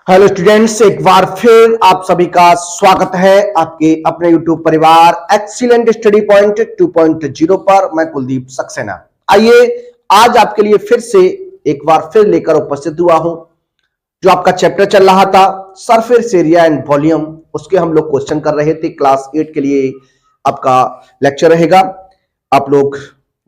Hello students, एक बार फिर आप सभी का स्वागत है आपके अपने YouTube परिवार एक्सीलेंट स्टडी पॉइंट 2.0 पर। मैं कुलदीप सक्सेना। आइए आज आपके लिए फिर से एक बार फिर लेकर उपस्थित हुआ हूं। जो आपका चैप्टर चल रहा था सरफेस एरिया एंड वॉल्यूम, उसके हम लोग क्वेश्चन कर रहे थे। क्लास 8 के लिए आपका लेक्चर रहेगा, आप लोग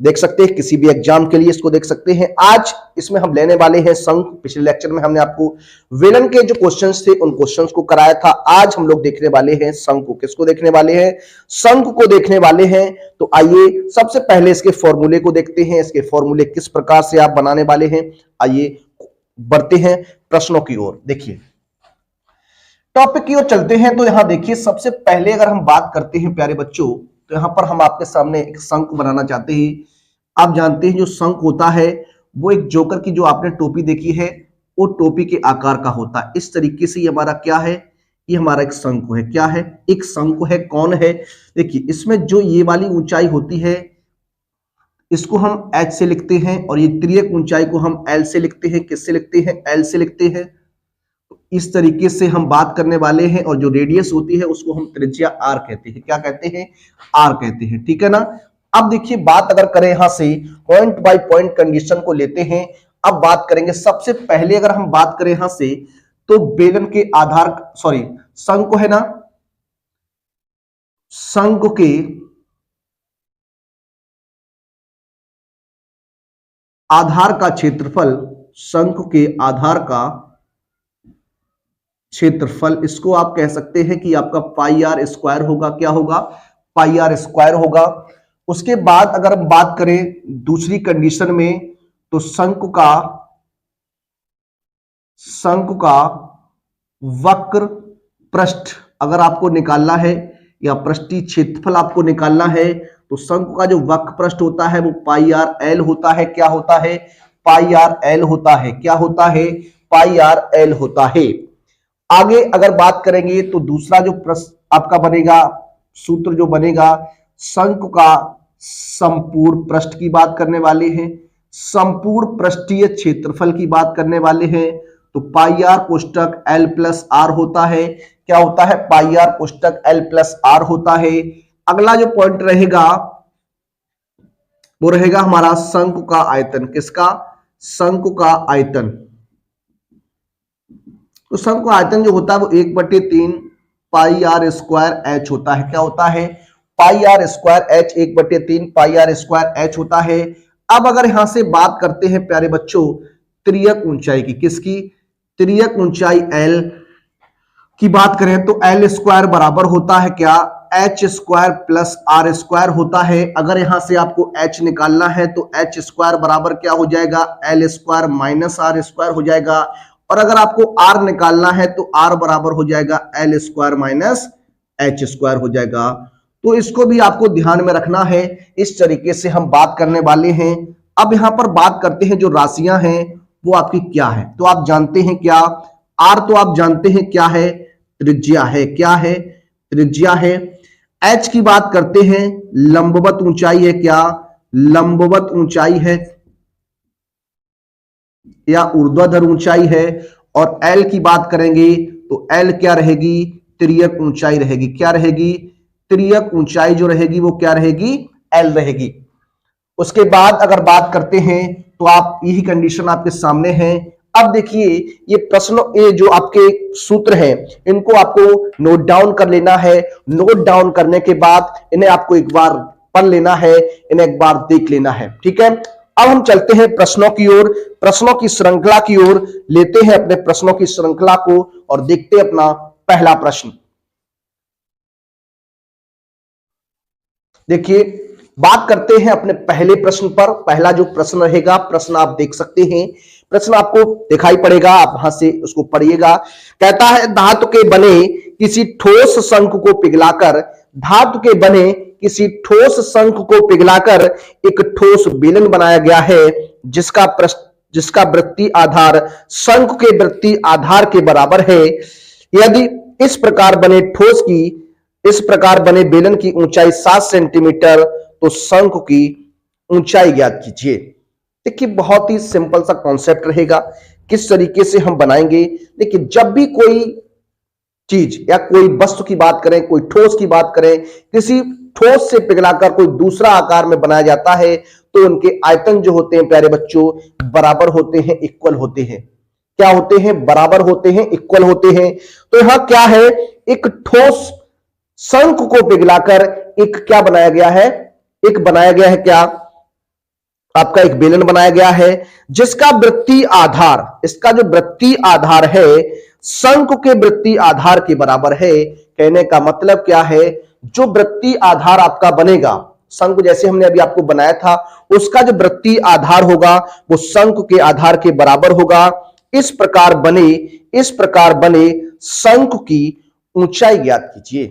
देख सकते हैं, किसी भी एग्जाम के लिए इसको देख सकते हैं। आज इसमें हम लेने वाले हैं शंकु। पिछले लेक्चर में हमने आपको वेलन के जो क्वेश्चंस थे उन क्वेश्चंस को कराया था। आज हम लोग देखने वाले हैं शंकु। किसको देखने वाले हैं? शंकु को देखने वाले हैं। तो आइए सबसे पहले इसके फॉर्मूले को देखते हैं। इसके फॉर्मूले किस प्रकार से आप बनाने वाले हैं, आइए बढ़ते हैं प्रश्नों की ओर। देखिए टॉपिक की ओर चलते हैं। तो यहां देखिए, सबसे पहले अगर हम बात करते हैं प्यारे बच्चों, तो यहां पर हम आपके सामने एक शंकु बनाना चाहते हैं। आप जानते हैं जो शंकु होता है वो एक जोकर की जो आपने टोपी देखी है वो टोपी के आकार का होता है। इस तरीके से ये हमारा क्या है, ये हमारा एक शंकु है। क्या है? एक शंकु है। कौन है? देखिए इसमें जो ये वाली ऊंचाई होती है इसको हम h से लिखते हैं, और ये तिर्यक ऊंचाई को हम l से लिखते हैं। किससे लिखते हैं? l से लिखते हैं। इस तरीके से हम बात करने वाले हैं, और जो रेडियस होती है उसको हम त्रिज्या r कहते हैं। क्या कहते हैं? r कहते हैं। ठीक है ना। अब देखिए बात अगर करें यहां से पॉइंट बाय पॉइंट कंडीशन को लेते हैं। अब बात करेंगे सबसे पहले, अगर हम बात करें यहां से, तो बेलन के आधार शंकु है ना, शंकु के आधार का क्षेत्रफल, शंकु के आधार का क्षेत्रफल, इसको आप कह सकते हैं कि आपका पाई आर स्क्वायर होगा। क्या होगा? पाई आर स्क्वायर होगा। उसके बाद अगर हम बात करें दूसरी कंडीशन में, तो शंकु का वक्र पृष्ठ अगर आपको निकालना है, या पृष्ठीय क्षेत्रफल आपको निकालना है, तो शंकु का जो वक्र पृष्ठ होता है वो पाई आर एल होता है। क्या होता है? पाई आर एल होता है। क्या होता है? पाई आर एल होता है। आगे अगर बात करेंगे तो दूसरा जो प्रश्न आपका बनेगा, सूत्र जो बनेगा, शंकु का संपूर्ण पृष्ठ की बात करने वाले हैं, संपूर्ण पृष्ठीय क्षेत्रफल की बात करने वाले हैं। तो पाई आर कोष्टक एल प्लस आर होता है। क्या होता है? Pi are कोष्टक L plus are होता है। अगला जो पॉइंट रहेगा वो रहेगा हमारा शंकु का आयतन। किसका? शंकु का आयतन। तो शंकु आयतन जो होता है वो 1/3 पाई आर स्क्वायर एच होता है। क्या होता है? Pi R square H, 1/3 pi R square H होता है। अब अगर यहां से बात करते हैं प्यारे बच्चों तिर्यक ऊंचाई की, किसकी? तिर्यक ऊंचाई एल की बात करें तो एल स्क्वायर बराबर होता है क्या? H square plus R square होता है। अगर यहां से आपको एच निकालना है तो एच स्क्वायर बराबर क्या हो जाएगा? L square minus R square हो जाएगा। और अगर आपको r निकालना है तो r बराबर हो जाएगा L square minus H square हो जाएगा। तो इसको भी आपको ध्यान में रखना है। इस तरीके से हम बात करने वाले हैं। अब यहां पर बात करते हैं जो राशियां हैं वो आपकी क्या है। तो आप जानते हैं क्या? r तो आप जानते हैं क्या है? त्रिज्या है। क्या है? त्रिज्या है। h की बात करते हैं, लंबवत ऊंचाई है। क्या? लंबवत ऊंचाई है या ऊर्ध्वाधर ऊंचाई है। और L की बात करेंगे तो L क्या रहेगी? तिर्यक ऊंचाई रहेगी। क्या रहेगी? तिर्यक ऊंचाई जो रहेगी वो क्या रहेगी? L रहेगी। उसके बाद अगर बात करते हैं तो आप यही कंडीशन आपके सामने है। अब देखिए ये प्रश्नों, ये जो आपके सूत्र हैं इनको आपको नोट डाउन कर लेना है। नोट डाउन करने के बाद इन्हें आपको एक बार पढ़ लेना है, इन्हें एक बार देख लेना है। ठीक है। अब हम चलते हैं प्रश्नों की ओर, प्रश्नों की श्रृंखला की ओर। लेते हैं अपने प्रश्नों की श्रृंखला को और देखते हैं अपना पहला प्रश्न। देखिए बात करते हैं अपने पहले प्रश्न पर। पहला जो प्रश्न रहेगा, प्रश्न आप देख सकते हैं, प्रश्न आपको दिखाई पड़ेगा, आप वहां से उसको पढ़िएगा। कहता है धातु के बने किसी ठोस शंकु को पिघलाकर, धातु के बने किसी ठोस शंकु को पिघलाकर एक ठोस बेलन बनाया गया है जिसका वृत्तीय आधार शंकु के वृत्तीय आधार के बराबर है। यदि इस प्रकार बने बेलन की ऊंचाई 7 सेंटीमीटर, तो शंकु की ऊंचाई ज्ञात कीजिए। देखिए बहुत ही सिंपल सा कॉन्सेप्ट रहेगा, किस तरीके से हम बनाएंगे। देखिए जब भी कोई चीज या कोई वस्तु की बात करें, कोई ठोस की बात करें, किसी ठोस से पिघलाकर कोई दूसरा आकार में बनाया जाता है तो उनके आयतन जो होते हैं प्यारे बच्चों बराबर होते हैं, इक्वल होते हैं। क्या होते हैं? बराबर होते हैं, इक्वल होते हैं। तो यहां क्या है, एक ठोस शंख को पिघलाकर एक क्या बनाया गया है, एक बनाया गया है क्या, आपका एक बेलन बनाया गया है जिसका वृत्तीय आधार, इसका जो वृत्तीय आधार है शंख के वृत्तीय आधार के बराबर है। कहने का मतलब क्या है, जो वृत्तीय आधार आपका बनेगा, शंख जैसे हमने अभी आपको बनाया था, उसका जो वृत्तीय आधार होगा वो शंख के आधार के बराबर होगा। इस प्रकार बने शंख की ऊंचाई ज्ञात कीजिए।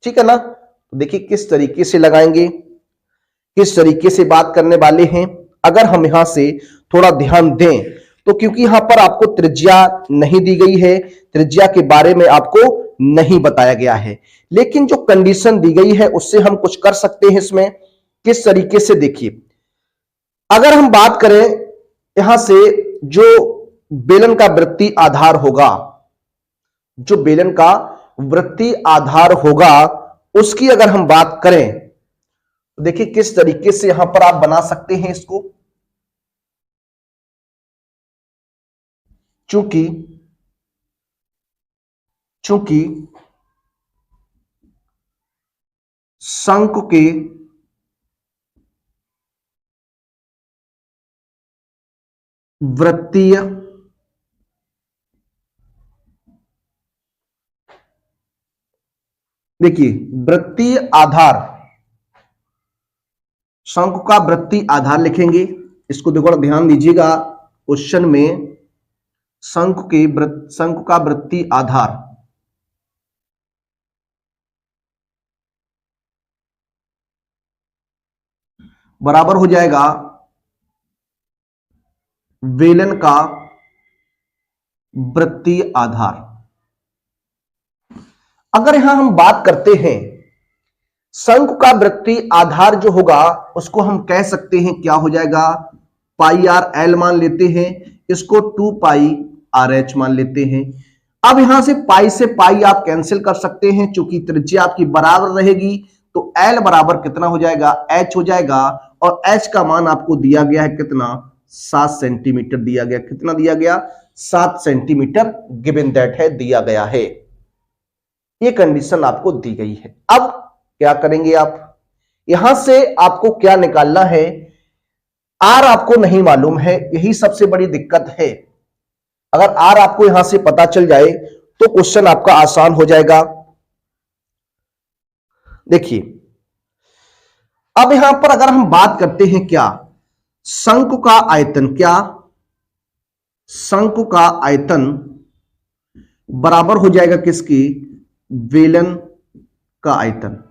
ठीक है ना? तो देखिए किस तरीके से लगाएंगे, किस तरीके से बात करने वाले हैं। अगर हम यहां से थोड़ा ध्यान दें तो क्योंकि यहां पर आपको त्रिज्या नहीं दी गई है, त्रिज्या के बारे में आपको नहीं बताया गया है, लेकिन जो कंडीशन दी गई है उससे हम कुछ कर सकते हैं। इसमें किस तरीके से देखिए, अगर हम बात करें यहां से जो बेलन का वृत्तीय आधार होगा, जो बेलन का वृत्तीय आधार होगा उसकी अगर हम बात करें तो देखिए किस तरीके से यहां पर आप बना सकते हैं इसको। चूंकि शंख के वृत्तीय देखिए वृत्तीय आधार, शंख का वृत्तीय आधार लिखेंगे। इसको देखो ध्यान दीजिएगा, क्वेश्चन में शंख का वृत्तीय आधार बराबर हो जाएगा बेलन का वृत्तीय आधार। अगर यहां हम बात करते हैं शंख का वृत्तीय आधार जो होगा उसको हम कह सकते हैं क्या हो जाएगा, पाई आर एल मान लेते हैं, इसको 2 पाई आर एच मान लेते हैं। अब यहां से पाई आप कैंसिल कर सकते हैं, चूंकि त्रिज्या आपकी बराबर रहेगी तो एल बराबर कितना हो जाएगा, एच हो जाएगा। और एच का मान आपको दिया गया है कितना, 7 सेंटीमीटर दिया गया। कितना दिया गया, 7 सेंटीमीटर गिवन दैट है, दिया गया है। ये कंडीशन आपको दी गई है। अब क्या करेंगे आप, यहां से आपको क्या निकालना है, आर आपको नहीं मालूम है, यही सबसे बड़ी दिक्कत है। अगर आर आपको यहां से पता चल जाए तो क्वेश्चन आपका आसान हो जाएगा। देखिए अब यहां पर अगर हम बात करते हैं क्या, शंख का आयतन, क्या शंख का आयतन बराबर हो जाएगा किसकी, बेलन का आयतन।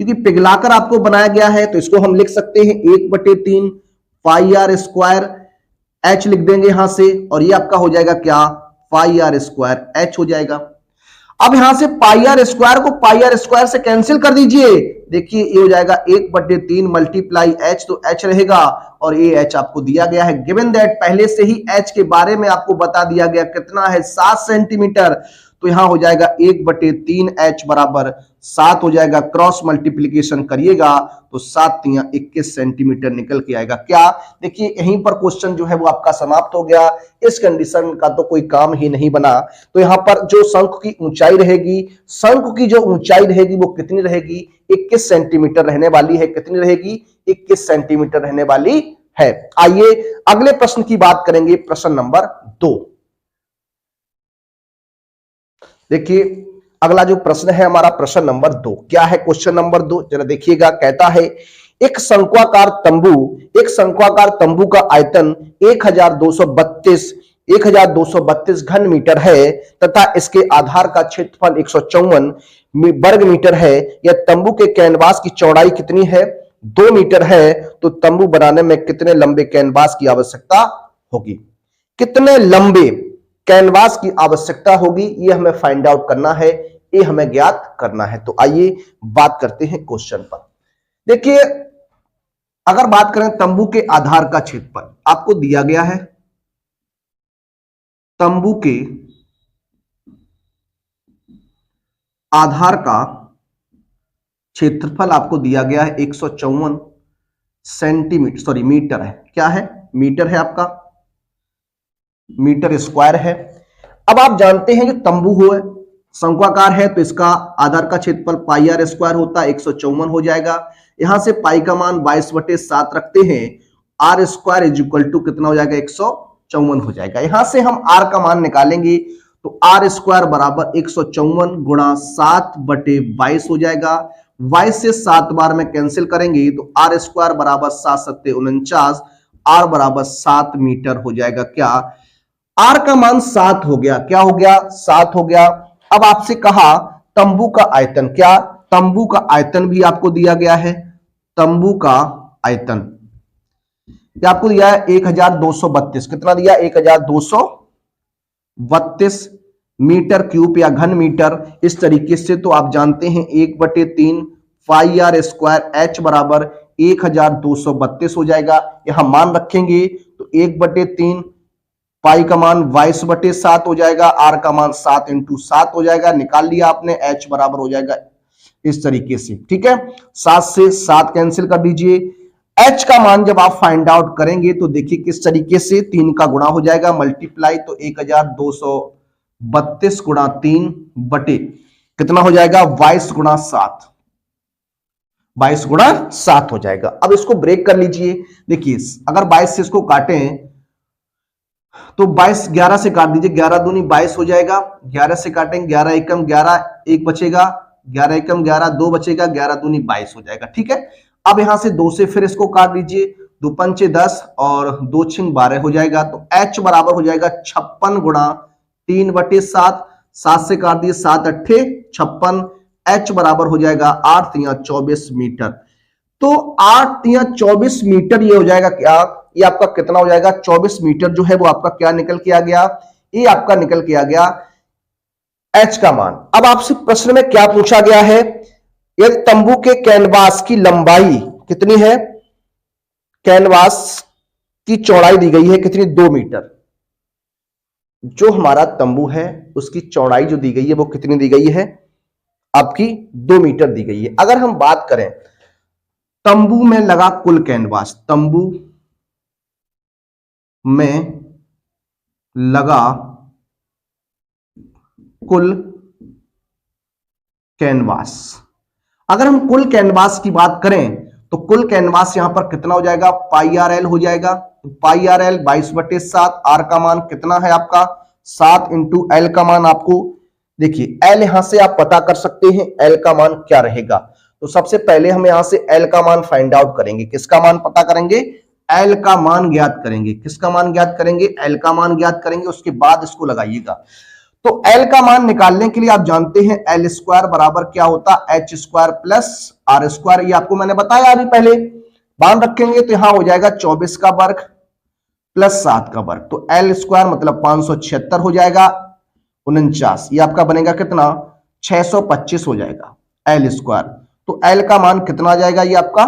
क्योंकि पिघलाकर आपको बनाया गया है तो इसको हम लिख सकते हैं 1/3 पाई आर स्क्वायर एच लिख देंगे यहां से, और ये आपका हो जाएगा क्या, पाई आर स्क्वायर एच हो जाएगा। अब यहां से पाई आर स्क्वायर को पाई आर स्क्वायर से कैंसिल कर दीजिए। देखिए ये हो जाएगा 1/3 मल्टीप्लाई एच, तो एच रहेगा और ये एच आपको दिया गया है। गिवन दैट पहले से ही एच के बारे में आपको बता दिया गया, कितना है, 7 सेंटीमीटर। तो यहां हो जाएगा 1/3 एच बराबर 7 हो जाएगा। क्रॉस मल्टीप्लीकेशन करिएगा तो 7 × 21 सेंटीमीटर निकल के आएगा। क्या, देखिए यहीं पर क्वेश्चन जो है वो आपका समाप्त हो गया। इस कंडीशन का तो कोई काम ही नहीं बना। तो यहां पर जो शंख की ऊंचाई रहेगी, शंख की जो ऊंचाई रहेगी वो कितनी रहेगी, 21 सेंटीमीटर रहने वाली है। कितनी रहेगी, 21 सेंटीमीटर रहने वाली है। आइए अगले प्रश्न की बात करेंगे, प्रश्न नंबर 2। देखिए अगला जो प्रश्न है हमारा प्रश्न नंबर 2, क्या है क्वेश्चन नंबर 2, जरा देखिएगा। कहता है एक शंक्वाकार तंबू का आयतन 1232 घन मीटर है तथा इसके आधार का क्षेत्रफल 154 वर्ग मीटर है। यह तंबू के कैनवास की चौड़ाई कितनी है, 2 मीटर है। तो तंबू बनाने में कितने लंबे कैनवास की आवश्यकता होगी, कितने लंबे कैनवास की आवश्यकता होगी, ये हमें फाइंड आउट करना है, ये हमें ज्ञात करना है। तो आइए बात करते हैं क्वेश्चन पर। देखिए अगर बात करें तंबू के आधार का क्षेत्रफल आपको दिया गया है, तंबू के आधार का क्षेत्रफल आपको दिया गया है 154 सेंटीमीटर, सॉरी मीटर है, क्या है, मीटर है, आपका मीटर स्क्वायर है। अब आप जानते हैं कि तंबू हो शंक्वाकार है तो इसका आधार का क्षेत्रफल पाई आर स्क्वायर होता है, 154 हो जाएगा। यहां से पाई का मान 22/7 रखते हैं, R square is equal to कितना हो जाएगा, 154 हो जाएगा। यहां से हम आर का मान निकालेंगे तो आर स्क्वायर बराबर 154 गुणा 7/22 हो जाएगा। 22 से 7 बार में कैंसिल करेंगे तो आर स्क्वायर बराबर 7×7 = 49, आर बराबर 7 मीटर हो जाएगा। क्या आर का मान 7 हो गया, क्या हो गया, 7 हो गया। अब आपसे कहा तंबू का आयतन, क्या तंबू का आयतन भी आपको दिया गया है, तंबू का आयतन क्या आपको दिया है 1232, कितना दिया, 1232 मीटर क्यूब या घन मीटर। इस तरीके से तो आप जानते हैं 1/3 पाई आर स्क्वायर एच बराबर 1232 हो जाएगा। यहां मान रखेंगे तो 1/3 पाई का मान 22/7 हो जाएगा, आर का मान 7 × 7 हो जाएगा, निकाल लिया आपने, एच बराबर हो जाएगा इस तरीके से, ठीक है। 7 से 7 कैंसिल कर दीजिए। एच का मान जब आप फाइंड आउट करेंगे तो देखिए किस तरीके से 3 का गुणा हो जाएगा, मल्टीप्लाई, तो 1232 गुणा 3 बटे कितना हो जाएगा, 22 गुणा 7, 22 गुणा 7 हो जाएगा। अब इसको ब्रेक कर लीजिए, देखिए अगर 22 से इसको काटें तो 22 11 से काट दीजिए, 11 दूनी 22 हो जाएगा, 11 से काटेंगे 11 एकम 11, 1 बचेगा, 11 एकम 11, 2 बचेगा, 11 दूनी 22 हो जाएगा, ठीक है। अब यहां से 2 से फिर इसको काट दीजिए, 2 पंचे 10 और 2 छिंग 12 हो जाएगा, तो H बराबर हो जाएगा 56 गुणा 3/7, 7 से काट दिए 7 अट्ठे 56, H बराबर हो जाएगा 8 × 24 मीटर। तो 8 × 24 मीटर ये हो जाएगा, क्या ये आपका कितना हो जाएगा, 24 मीटर जो है वो आपका क्या निकल के आ गया, ये आपका निकल के आ गया H का मान। अब आपसे प्रश्न में क्या पूछा गया है, यदि तंबू के कैनवास की लंबाई कितनी है, कैनवास की चौड़ाई दी गई है कितनी, 2 मीटर। जो हमारा तंबू है उसकी चौड़ाई जो दी गई है वो कितनी दी गई है, आपकी 2 मीटर दी गई है। अगर हम बात करें तंबू में लगा कुल कैनवास, तंबू में लगा कुल कैनवास, अगर हम कुल कैनवास की बात करें तो कुल कैनवास यहां पर कितना हो जाएगा, पाई आर एल हो जाएगा। तो पाई आर एल 22/7, आर का मान कितना है आपका 7 × एल का मान आपको देखिए, एल यहां से आप पता कर सकते हैं एल का मान क्या रहेगा। तो सबसे पहले हम यहां से एल का मान फाइंड आउट करेंगे, किसका मान पता करेंगे, एल का मान ज्ञात करेंगे। किसका मान ज्ञात करेंगे, एल का मान ज्ञात करेंगे, उसके बाद इसको लगाइएगा। तो एल का मान निकालने के लिए आप जानते हैं एल स्क्वायर बराबर क्या होता है, H square plus R square, ये आपको मैंने बताया अभी पहले। मान रखेंगे तो यहां हो जाएगा 24 का वर्ग प्लस 7 का वर्ग, तो एल स्क्वायर मतलब 576 हो जाएगा, 49, ये आपका बनेगा कितना, 625 हो जाएगा एल स्क्वायर। तो एल का मान कितना आ जाएगा, ये आपका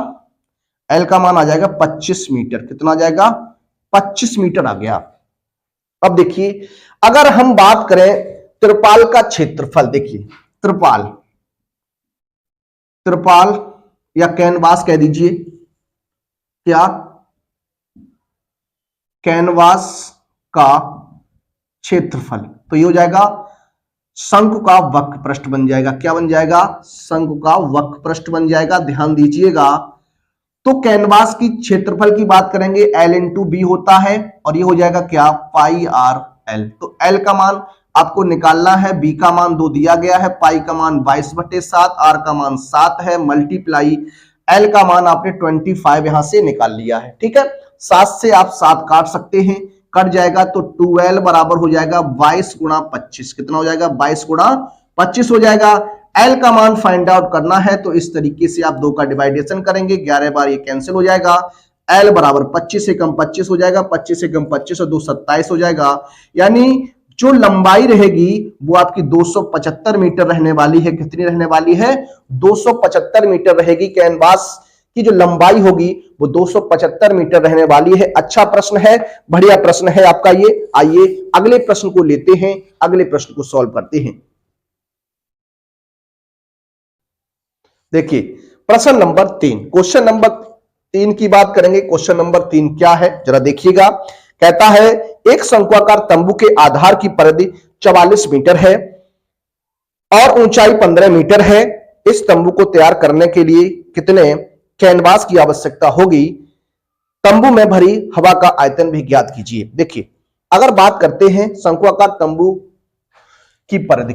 एल का मान आ जाएगा 25 मीटर, कितना आ जाएगा, 25 मीटर आ गया। अब देखिए अगर हम बात करें त्रिपाल का क्षेत्रफल, देखिए त्रिपाल, त्रिपाल या कैनवास कह दीजिए, क्या कैनवास का क्षेत्रफल, तो ये हो जाएगा शंकु का वक्र पृष्ठ बन जाएगा, क्या बन जाएगा, शंकु का वक्र पृष्ठ बन जाएगा, ध्यान दीजिएगा। तो कैनवास की क्षेत्रफल की बात करेंगे L × B होता है और ये हो जाएगा क्या, पाई आर एल। तो L का मान आपको निकालना है, B का मान 2 दिया गया है, पाई का मान 22/7, आर का मान 7 है, मल्टीप्लाई L का मान आपने 25 यहां से निकाल लिया है, ठीक है। 7 से आप 7 काट सकते हैं, कट जाएगा तो 12 बराबर हो जाएगा 22 × 25, कितना हो जाएगा, 22 × 25 हो जाएगा। एल का मान फाइंड आउट करना है तो इस तरीके से आप 2 का डिवाइडेशन करेंगे, 11 बार ये कैंसिल हो जाएगा, एल बराबर 25 एकम 25 हो जाएगा, 25 एकम 25 और 2 27 हो जाएगा। यानी जो लंबाई रहेगी वो आपकी 275 मीटर रहने वाली है, कितनी रहने वाली है, 275 मीटर रहेगी कैनवास की जो लंबाई होगी वो 275 मीटर रहने वाली है। अच्छा प्रश्न है, बढ़िया प्रश्न है आपका ये। आइए अगले प्रश्न को लेते हैं, अगले प्रश्न को सॉल्व करते हैं। देखिए प्रश्न नंबर 3, क्वेश्चन नंबर 3 की बात करेंगे। क्वेश्चन नंबर 3 क्या है जरा देखिएगा। कहता है एक शंक्वाकार तंबू के आधार की परिधि 44 मीटर है और ऊंचाई 15 मीटर है। इस तंबू को तैयार करने के लिए कितने कैनवास की आवश्यकता होगी? तंबू में भरी हवा का आयतन भी ज्ञात कीजिए। देखिए अगर बात करते हैं शंक्वाकार तंबू की परिधि,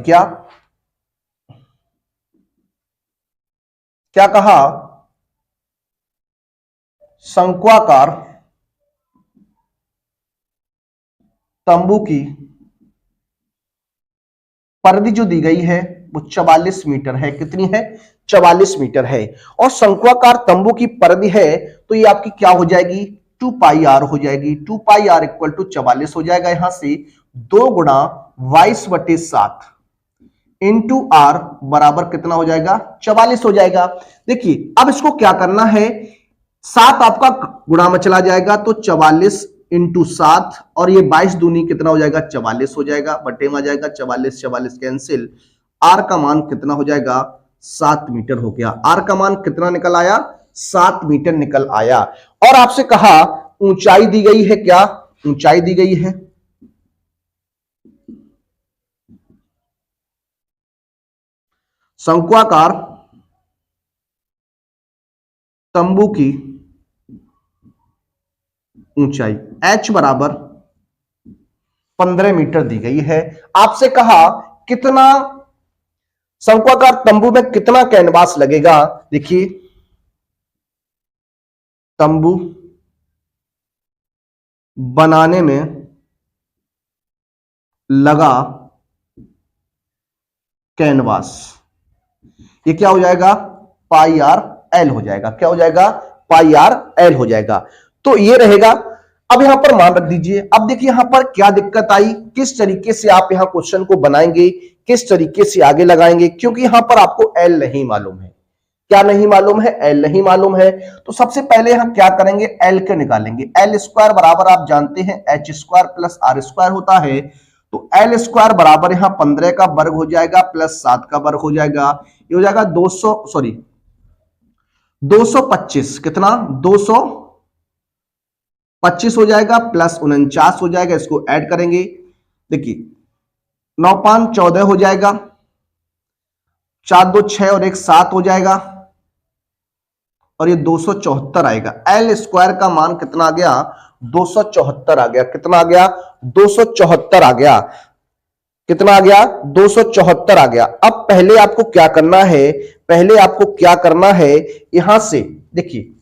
क्या कहा? शंक्वाकार तंबू की परिधि जो दी गई है वो 44 मीटर है। कितनी है? 44 मीटर है। और शंक्वाकार तंबू की परिधि है तो ये आपकी क्या हो जाएगी? 2 पाई आर हो जाएगी। 2 पाई आर इक्वल टू 44 हो जाएगा। यहां से 2 गुणा 22/7 इंटू आर बराबर कितना हो जाएगा? 44 हो जाएगा। देखिए अब इसको क्या करना है, 7 आपका गुणा में चला जाएगा तो 44 इंटू 7 और ये 22 दूनी कितना हो जाएगा? 44 हो जाएगा। बटे में आ जाएगा 44 44 कैंसिल। आर का मान कितना हो जाएगा? 7 मीटर हो गया। आर का मान कितना निकल आया? 7 मीटर निकल आया। और आपसे कहा ऊंचाई दी गई है, क्या ऊंचाई दी गई है? शंक्वाकार तंबू की ऊंचाई h बराबर 15 मीटर दी गई है। आपसे कहा कितना शंक्वाकार तंबू में कितना कैनवास लगेगा? देखिए तंबू बनाने में लगा कैनवास, ये क्या हो जाएगा? पाई आर एल हो जाएगा। क्या हो जाएगा? पाई आर एल हो जाएगा। तो ये रहेगा। अब यहां पर मान रख दीजिए। अब देखिए यहां पर क्या दिक्कत आई, किस तरीके से आप यहां क्वेश्चन को बनाएंगे, किस तरीके से आगे लगाएंगे, क्योंकि यहां पर आपको एल नहीं मालूम है। क्या नहीं मालूम है? एल नहीं मालूम है। तो सबसे पहले हम क्या करेंगे? एल के निकालेंगे। एल स्क्वायर बराबर आप जानते हैं H square plus R square होता है। तो एल स्क्वायर बराबर यहां 15 का वर्ग हो जाएगा प्लस 7 का वर्ग हो जाएगा। ये हो जाएगा 225। कितना? 225 हो जाएगा प्लस 49 हो जाएगा। इसको ऐड करेंगे। देखिए 9 5 14 हो जाएगा, 4 2 6 और 1 7 हो जाएगा और ये 274 आएगा। एल स्क्वायर का मान कितना आ गया? 274 आ गया। कितना आ गया? 274 आ गया। कितना आ गया? 274 आ गया। अब पहले आपको क्या करना है? पहले आपको क्या करना है, यहां से देखिए,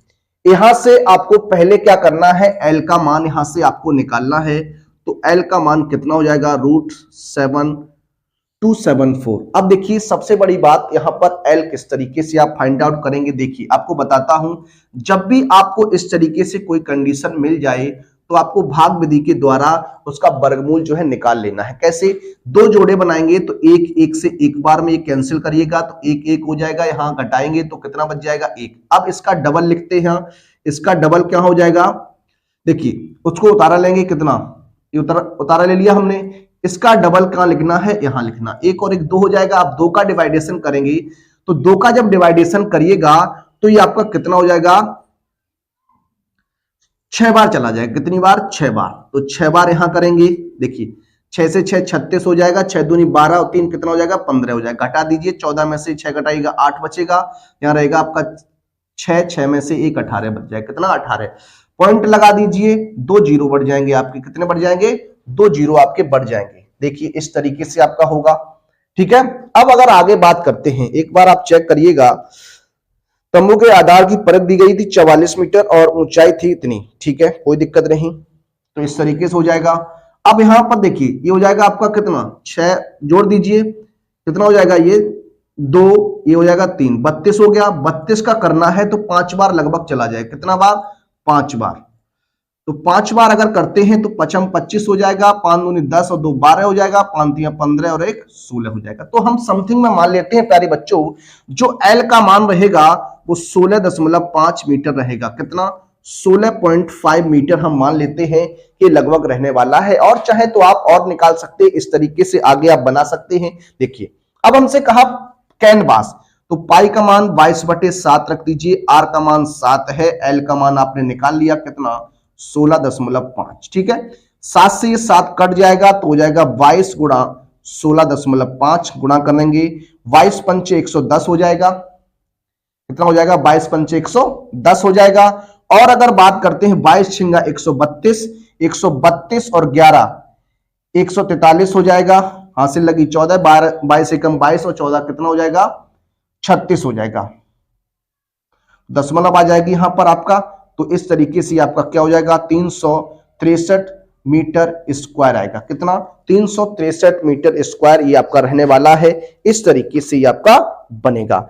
यहां से आपको पहले क्या करना है? एल का मान यहां से आपको निकालना है। तो एल का मान कितना हो जाएगा? √7274। अब देखिए सबसे बड़ी बात यहां पर एल किस तरीके से आप फाइंड आउट करेंगे। देखिए आपको बताता हूं, जब भी आपको इस तरीके से कोई कंडीशन मिल जाए तो आपको भाग विधि के द्वारा उसका वर्गमूल जो है निकाल लेना है। कैसे? 2 जोड़े बनाएंगे तो एक एक से एक बार में ये कैंसिल करिएगा तो एक एक हो जाएगा। यहां घटाएंगे तो कितना बच जाएगा? 1। अब इसका डबल लिखते हैं। इसका डबल क्या हो जाएगा? देखिए उसको उतारा लेंगे। कितना? ये उतारा ले लिया हमने। इसका डबल कहां लिखना है? यहां लिखना। 1 और 1 2 हो जाएगा। आप 2 का डिवाइडेशन करेंगे तो 2 का जब डिवाइडेशन करिएगा तो ये आपका कितना हो जाएगा? 6 बार चला जाएगा। कितनी बार? 6 बार। तो 6 बार यहां करेंगे। देखिए 6 से 6 36 हो जाएगा। 6 दूनी 12 और 3 कितना हो जाएगा? 15 हो जाएगा। घटा दीजिए, 14 में से 6 घटाइएगा 8 बचेगा। यहां रहेगा आपका 6 में से 1 18 बच जाएगा। कितना? 18। पॉइंट लगा दीजिए, 2 जीरो बढ़ जाएंगे आपके। कितने बढ़ जाएंगे? 2 जीरो आपके बढ़ जाएंगे। देखिए इस तरीके से आपका होगा। ठीक है। अब अगर आगे बात करते हैं, एक बार आप चेक करिएगा। तंबू के आधार की परत दी गई थी 44 मीटर और ऊंचाई थी इतनी। ठीक है, कोई दिक्कत नहीं। तो इस तरीके से हो जाएगा। अब यहां पर देखिए ये हो जाएगा आपका कितना? 6 जोड़ दीजिए, कितना हो जाएगा? ये 2, ये हो जाएगा 3, 32 हो गया। 32 का करना है तो 5 बार लगभग चला जाए। कितना बार? 5 बार। तो 5 बार अगर करते हैं तो 5 25 हो जाएगा, 5 दूनी 10 और 2 12 हो जाएगा, 5 3 15 और 1 16 हो जाएगा। तो हम समथिंग में मान लेते हैं प्यारे बच्चों, जो एल का मान रहेगा वो 16.5 मीटर रहेगा। कितना? 16.5 मीटर हम मान लेते हैं कि लगभग रहने वाला है। और चाहे तो आप और निकाल सकते हैं, इस तरीके से आगे आप बना सकते हैं। देखिए अब हमसे कहा कैनवास, तो पाई का मान 22/7 रख दीजिए, आर का मान 7 है, एल का मान आपने निकाल लिया कितना? 16.5। ठीक है, 7 से ये 7 कट जाएगा तो हो जाएगा 22 गुणा 16.5 गुणा करेंगे, 22 पंचे 110 हो जाएगा। कितना हो जाएगा? 22 पंचे 110 हो जाएगा। और अगर बात करते हैं 22 छिंगा 132, 132 और 11 143 हो जाएगा। हासिल लगी 14, 22 एकम 22 और 14 कितना हो जाएगा? 36 हो जाएगा। दशमलव आ जाएगी यहां पर आपका। तो इस तरीके से आपका क्या हो जाएगा? 363 मीटर स्क्वायर आएगा। कितना? 363 मीटर स्क्वायर ये आपका रहने वाला है। इस तरीके से ये आपका बनेगा।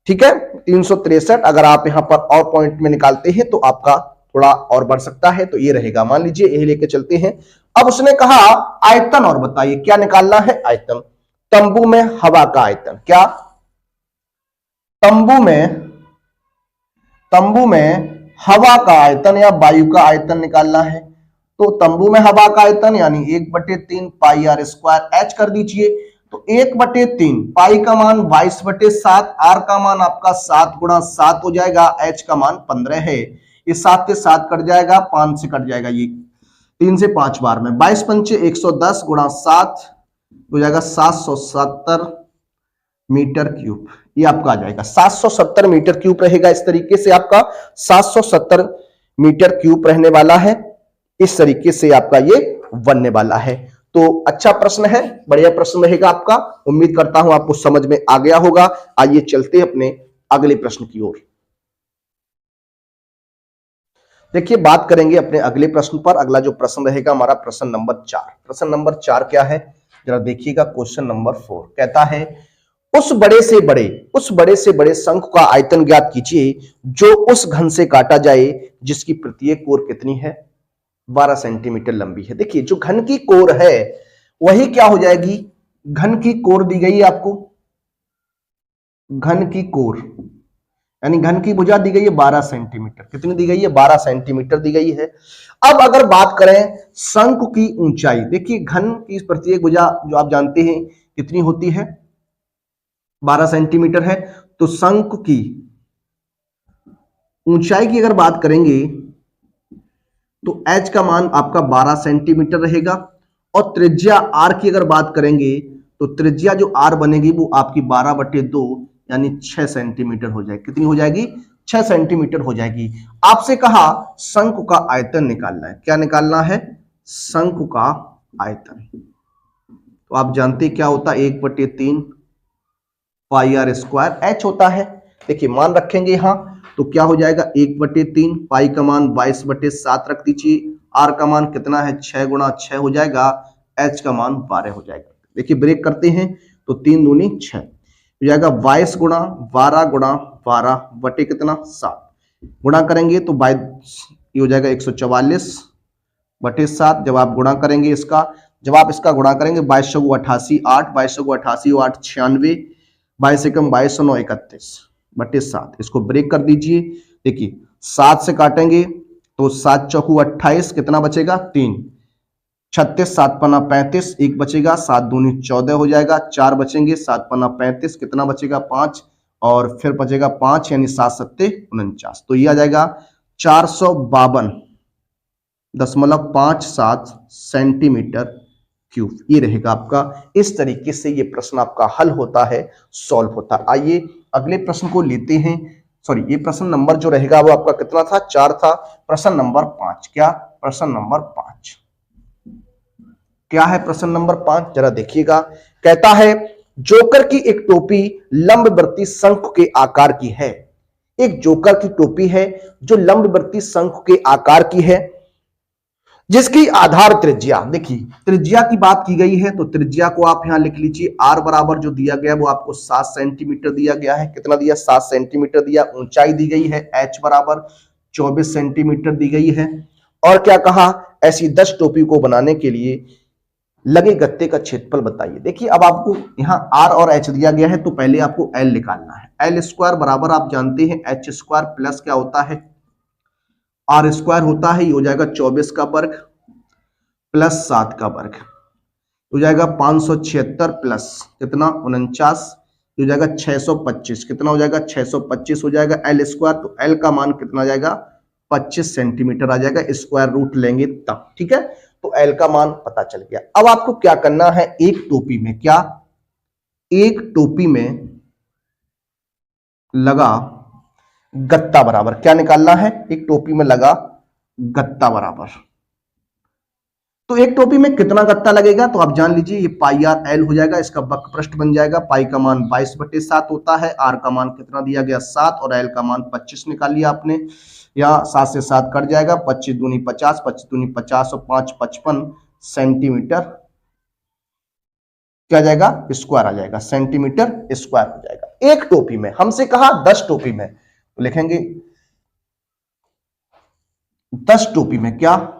ठीक है, 363। अगर आप यहां पर और पॉइंट में निकालते हैं तो आपका थोड़ा और बढ़ सकता है, तो ये रहेगा। मान लीजिए यही लेके चलते हैं। अब उसने कहा आयतन और बताइए, क्या निकालना है? आयतन। तंबू में हवा का आयतन। क्या? तंबू में हवा का आयतन या वायु का आयतन निकालना है। तो तंबू में हवा का आयतन यानी 1/3 पाई आर स्क्वायर एच कर दीजिए। तो 1/3 पाई का मान 22/7, आर का मान आपका 7 गुणा 7 हो जाएगा, एच का मान 15 है। ये 7 से 7 कट जाएगा, 5 से कट जाएगा, ये 3 से 5 बार में 22 पंचे 110 गुणा 7 हो जाएगा 770 मीटर क्यूब। ये आपका आ जाएगा 770 मीटर क्यूब रहेगा। इस तरीके से आपका 770 मीटर क्यूब रहने वाला है। इस तरीके से आपका ये बनने वाला है। तो अच्छा प्रश्न है, बढ़िया प्रश्न रहेगा आपका। उम्मीद करता हूं आपको समझ में आ गया होगा। आइए चलते हैं अपने अगले प्रश्न की ओर। देखिए बात करेंगे अपने अगले प्रश्न पर। अगला जो प्रश्न रहेगा हमारा प्रश्न नंबर 4। प्रश्न नंबर 4 क्या है? जरा देखिएगा। क्वेश्चन नंबर 4 कहता है उस बड़े से बड़े शंख का आयतन ज्ञात कीजिए जो उस घन से काटा जाए जिसकी प्रत्येक कोर कितनी है? 12 सेंटीमीटर लंबी है। देखिए जो घन की कोर है वही क्या हो जाएगी? घन की कोर दी गई है आपको, घन की कोर यानी घन की भुजा दी गई है 12 सेंटीमीटर। कितनी दी गई है? 12 सेंटीमीटर दी गई है। अब अगर बात करें शंख की ऊंचाई, देखिए घन की प्रत्येक भुजा जो आप जानते हैं कितनी होती है? 12 सेंटीमीटर है। तो शंख की ऊंचाई की अगर बात करेंगे तो h का मान आपका 12 सेंटीमीटर रहेगा। और त्रिज्या r की अगर बात करेंगे तो त्रिज्या जो r बनेगी वो आपकी 12/2 यानी 6 सेंटीमीटर हो जाएगी। कितनी हो जाएगी? 6 सेंटीमीटर हो जाएगी। आपसे कहा शंख का आयतन निकालना है। क्या निकालना है? शंख का आयतन। तो आप जानते हैं क्या होता है? 1/3 पाई आर स्क्वायर एच होता है। देखिए मान रखेंगे यहां तो क्या हो जाएगा? 1/3 पाई का मान 22/7 रख दीजिए, आर का मान कितना है? 6 गुणा 6 हो जाएगा, एच का मान 12 हो जाएगा। देखिए ब्रेक करते हैं तो 3 दूनी 6 हो जाएगा, 22 गुणा 12 गुणा 12 बटे कितना? 7 गुणा करेंगे तो 22 ये हो जाएगा 144/7। जब आप गुणा करेंगे इसका, जब आप इसका गुणा करेंगे 22 को 88 8, 22 को 88 8 96, 22 एकम 22 9 31/7। इसको ब्रेक कर दीजिए। देखिए 7 से काटेंगे तो 7 चौकू 28, कितना बचेगा? 3, 36, 7 पन्ना 35, 1 बचेगा, 7 दूनी 14 हो जाएगा, 4 बचेंगे, 7 पन्ना 35, कितना बचेगा? 5 और फिर बचेगा 5 यानी 7 सत्ते 49। तो ये आ जाएगा 452.57 सेंटीमीटर क्यूब। ये रहेगा आपका। इस तरीके से ये प्रश्न आपका हल होता है, सॉल्व होता है। आइए अगले प्रश्न को लेते हैं। सॉरी, ये प्रश्न नंबर जो रहेगा वो आपका कितना था? 4 था। प्रश्न नंबर 5 क्या? प्रश्न नंबर 5 क्या है? प्रश्न नंबर 5 जरा देखिएगा। कहता है जोकर की एक टोपी लंबवर्ती शंख के आकार की है। एक जोकर की टोपी है जो लंबवर्ती शंख के आकार की है, जिसकी आधार त्रिज्या, देखिए त्रिज्या की बात की गई है तो त्रिज्या को आप यहां लिख लीजिए। r बराबर जो दिया गया वो आपको 7 सेंटीमीटर दिया गया है। कितना दिया? 7 सेंटीमीटर दिया। ऊंचाई दी गई है h बराबर 24 सेंटीमीटर दी गई है। और क्या कहा? ऐसी 10 टोपी को बनाने के लिए लगे गत्ते का क्षेत्रफल बताइए। देखिए अब आपको यहाँ आर और एच दिया गया है, तो पहले आपको एल निकालना है। एल स्क्वायर बराबर आप जानते हैं एच स्क्वायर प्लस क्या होता है, आर स्क्वायर होता है। ये हो जाएगा 24 का वर्ग प्लस 7 का वर्ग, हो जाएगा 576 प्लस कितना 49, हो जाएगा 625, कितना हो जाएगा 625 हो जाएगा एल स्क्वायर। तो एल का मान कितना आ जाएगा 25 सेंटीमीटर आ जाएगा, स्क्वायर रूट लेंगे तब, ठीक है। तो एल का मान पता चल गया। अब आपको क्या करना है, एक टोपी में क्या, एक टोपी में लगा गत्ता बराबर क्या निकालना है, एक टोपी में लगा गत्ता बराबर। तो एक टोपी में कितना गत्ता लगेगा, तो आप जान लीजिए ये पाई आर एल हो जाएगा, इसका वक्र पृष्ठ बन जाएगा। पाई का मान 22/7 होता है, आर का मान कितना दिया गया 7 और एल का मान 25 निकाल लिया आपने। यहाँ 7 से 7 कट जाएगा, 25 दूनी 50, 25 दूनी 50 और 5 55 सेंटीमीटर क्या जाएगा स्क्वायर आ जाएगा, सेंटीमीटर स्क्वायर हो जाएगा एक टोपी में। हमसे कहा 10 टोपी में, तो लिखेंगे 10 टोपी में क्या,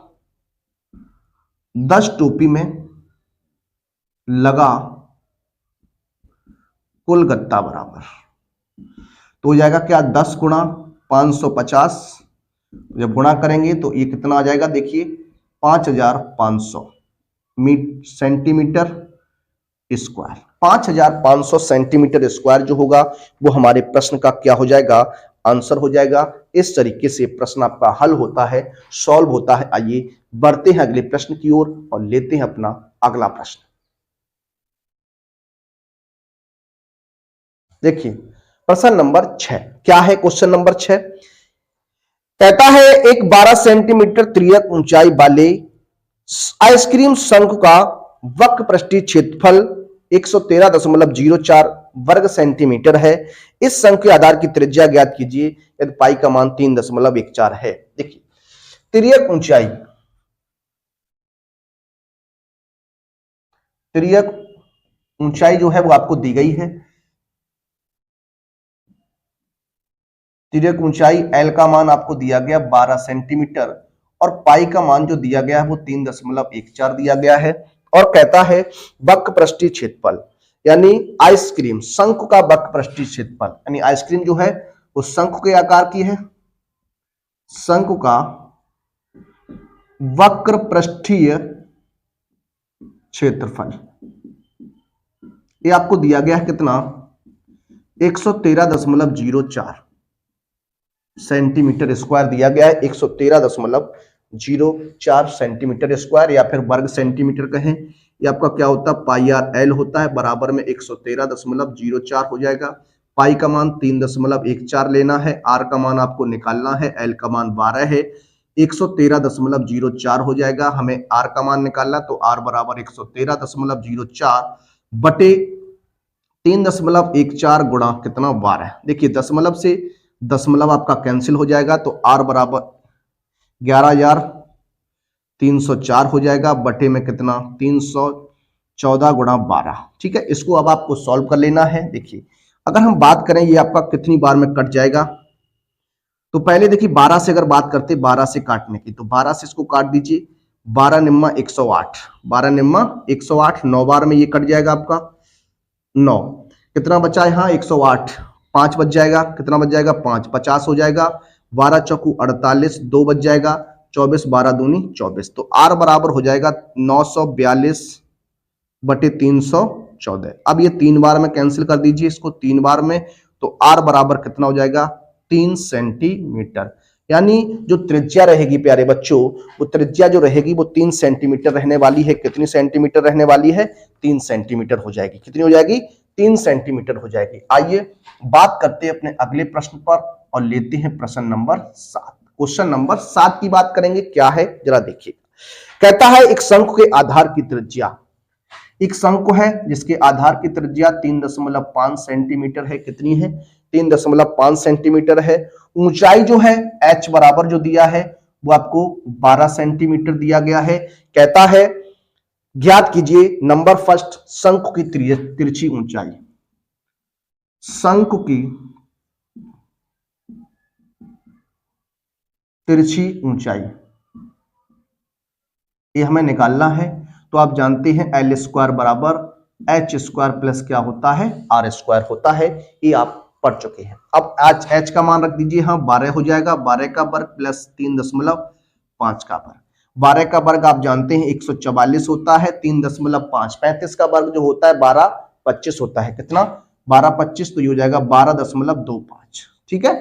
10 टोपी में लगा कुल गत्ता बराबर, तो हो जाएगा क्या 10 गुणा 550, जब गुणा करेंगे तो ये कितना आ जाएगा, देखिए 5500 सेंटीमीटर स्क्वायर। 5500 सेंटीमीटर स्क्वायर जो होगा वो हमारे प्रश्न का क्या हो जाएगा, आंसर हो जाएगा। इस तरीके से प्रश्न आपका हल होता है, सॉल्व होता है। आइए बढ़ते हैं अगले प्रश्न की ओर और लेते हैं अपना अगला प्रश्न। देखिए प्रश्न नंबर 6 क्या है, क्वेश्चन नंबर 6 कहता है एक 12 सेंटीमीटर त्रियक ऊंचाई वाले आइसक्रीम शंकु का वक्र पृष्ठीय क्षेत्रफल 113.04 वर्ग सेंटीमीटर है। इस शंकु के आधार की त्रिज्या ज्ञात कीजिए यदि पाई का मान 3.14 है। देखिए त्रियक ऊंचाई जो है वो आपको दी गई है। तिर्यक ऊंचाई एल का मान आपको दिया गया 12 सेंटीमीटर और पाई का मान जो दिया गया है वो 3.14 दिया गया है। और कहता है वक्र पृष्ठीय क्षेत्रफल यानी आइसक्रीम शंकु का वक्र पृष्ठीय क्षेत्रफल, यानी आइसक्रीम जो है वो शंकु के आकार की है, शंकु का वक्र पृष्ठीय क्षेत्रफल ये आपको दिया गया है कितना 113.04 सेंटीमीटर स्क्वायर दिया गया है, 113.04 सेंटीमीटर स्क्वायर या फिर वर्ग सेंटीमीटर कहें। ये आपका क्या होता है पाई आर एल होता है, बराबर में 113.04 हो जाएगा। पाई का मान 3.14 लेना है, आर का मान आपको निकालना है, एल का मान 12 है, 113.04 हो जाएगा। हमें आर का मान निकालना, तो आर बराबर 113.04 बटे 3.14 गुणा कितना 12। देखिए दशमलव से दशमलव आपका कैंसिल हो जाएगा, तो आर बराबर 11,304 हो जाएगा बटे में कितना 314 गुणा 12। ठीक है, इसको अब आपको सॉल्व कर लेना है। देखिए अगर हम बात करें ये आपका कितनी बार में कट जाएगा, तो पहले देखिए 12 से अगर बात करते 12 से काटने की, तो 12 से इसको काट दीजिए, 12 निम्मा 108, 12 निम्मा 108, 9 बार में ये कट जाएगा आपका 9, कितना बचा यहाँ 108, 5 बच जाएगा, कितना बच जाएगा 5, 50 हो जाएगा, 12 चौकू 48, 2 बच जाएगा, 24, 12 दूनी 24, तो आर बराबर हो जाएगा 942 बटे 314। अब ये 3 बार में कैंसिल कर दीजिए इसको 3 बार में, तो आर बराबर कितना हो जाएगा 3 सेंटीमीटर। यानी जो त्रिज्या रहेगी प्यारे बच्चों, वो त्रिज्या जो रहेगी वो 3 सेंटीमीटर रहने वाली है। कितनी सेंटीमीटर रहने वाली है 3 सेंटीमीटर हो जाएगी। कितनी हो जाएगी 3 सेंटीमीटर हो जाएगी। आइए बात करते हैं अपने अगले प्रश्न पर और लेते हैं प्रश्न नंबर 7। क्वेश्चन नंबर 7 की बात करेंगे, क्या है जरा देखिए। कहता है एक शंकु के आधार की त्रिज्या, एक शंकु है जिसके आधार की त्रिज्या 3.5 सेंटीमीटर है। कितनी है 3.5 सेंटीमीटर है। ऊंचाई जो है h बराबर जो दिया है वो आपको 12 सेंटीमीटर दिया गया है। कहता है ज्ञात कीजिए नंबर फर्स्ट शंकु की तिरछी ऊंचाई, शंकु की तिरछी ऊंचाई ये हमें निकालना है। तो आप जानते हैं एल स्क्वायर बराबर एच स्क्वायर प्लस क्या होता है, आर स्क्वायर होता है। ये आप पढ़ चुके हैं। अब आज एच का मान रख दीजिए, हाँ 12 हो जाएगा, 12 का वर्ग प्लस 3.5 का वर्ग। 12 का वर्ग आप जानते हैं 144 होता है, 3.5 35 का वर्ग जो होता है 12 25 होता है। कितना 12 25, तो ये हो जाएगा 12.25। ठीक है।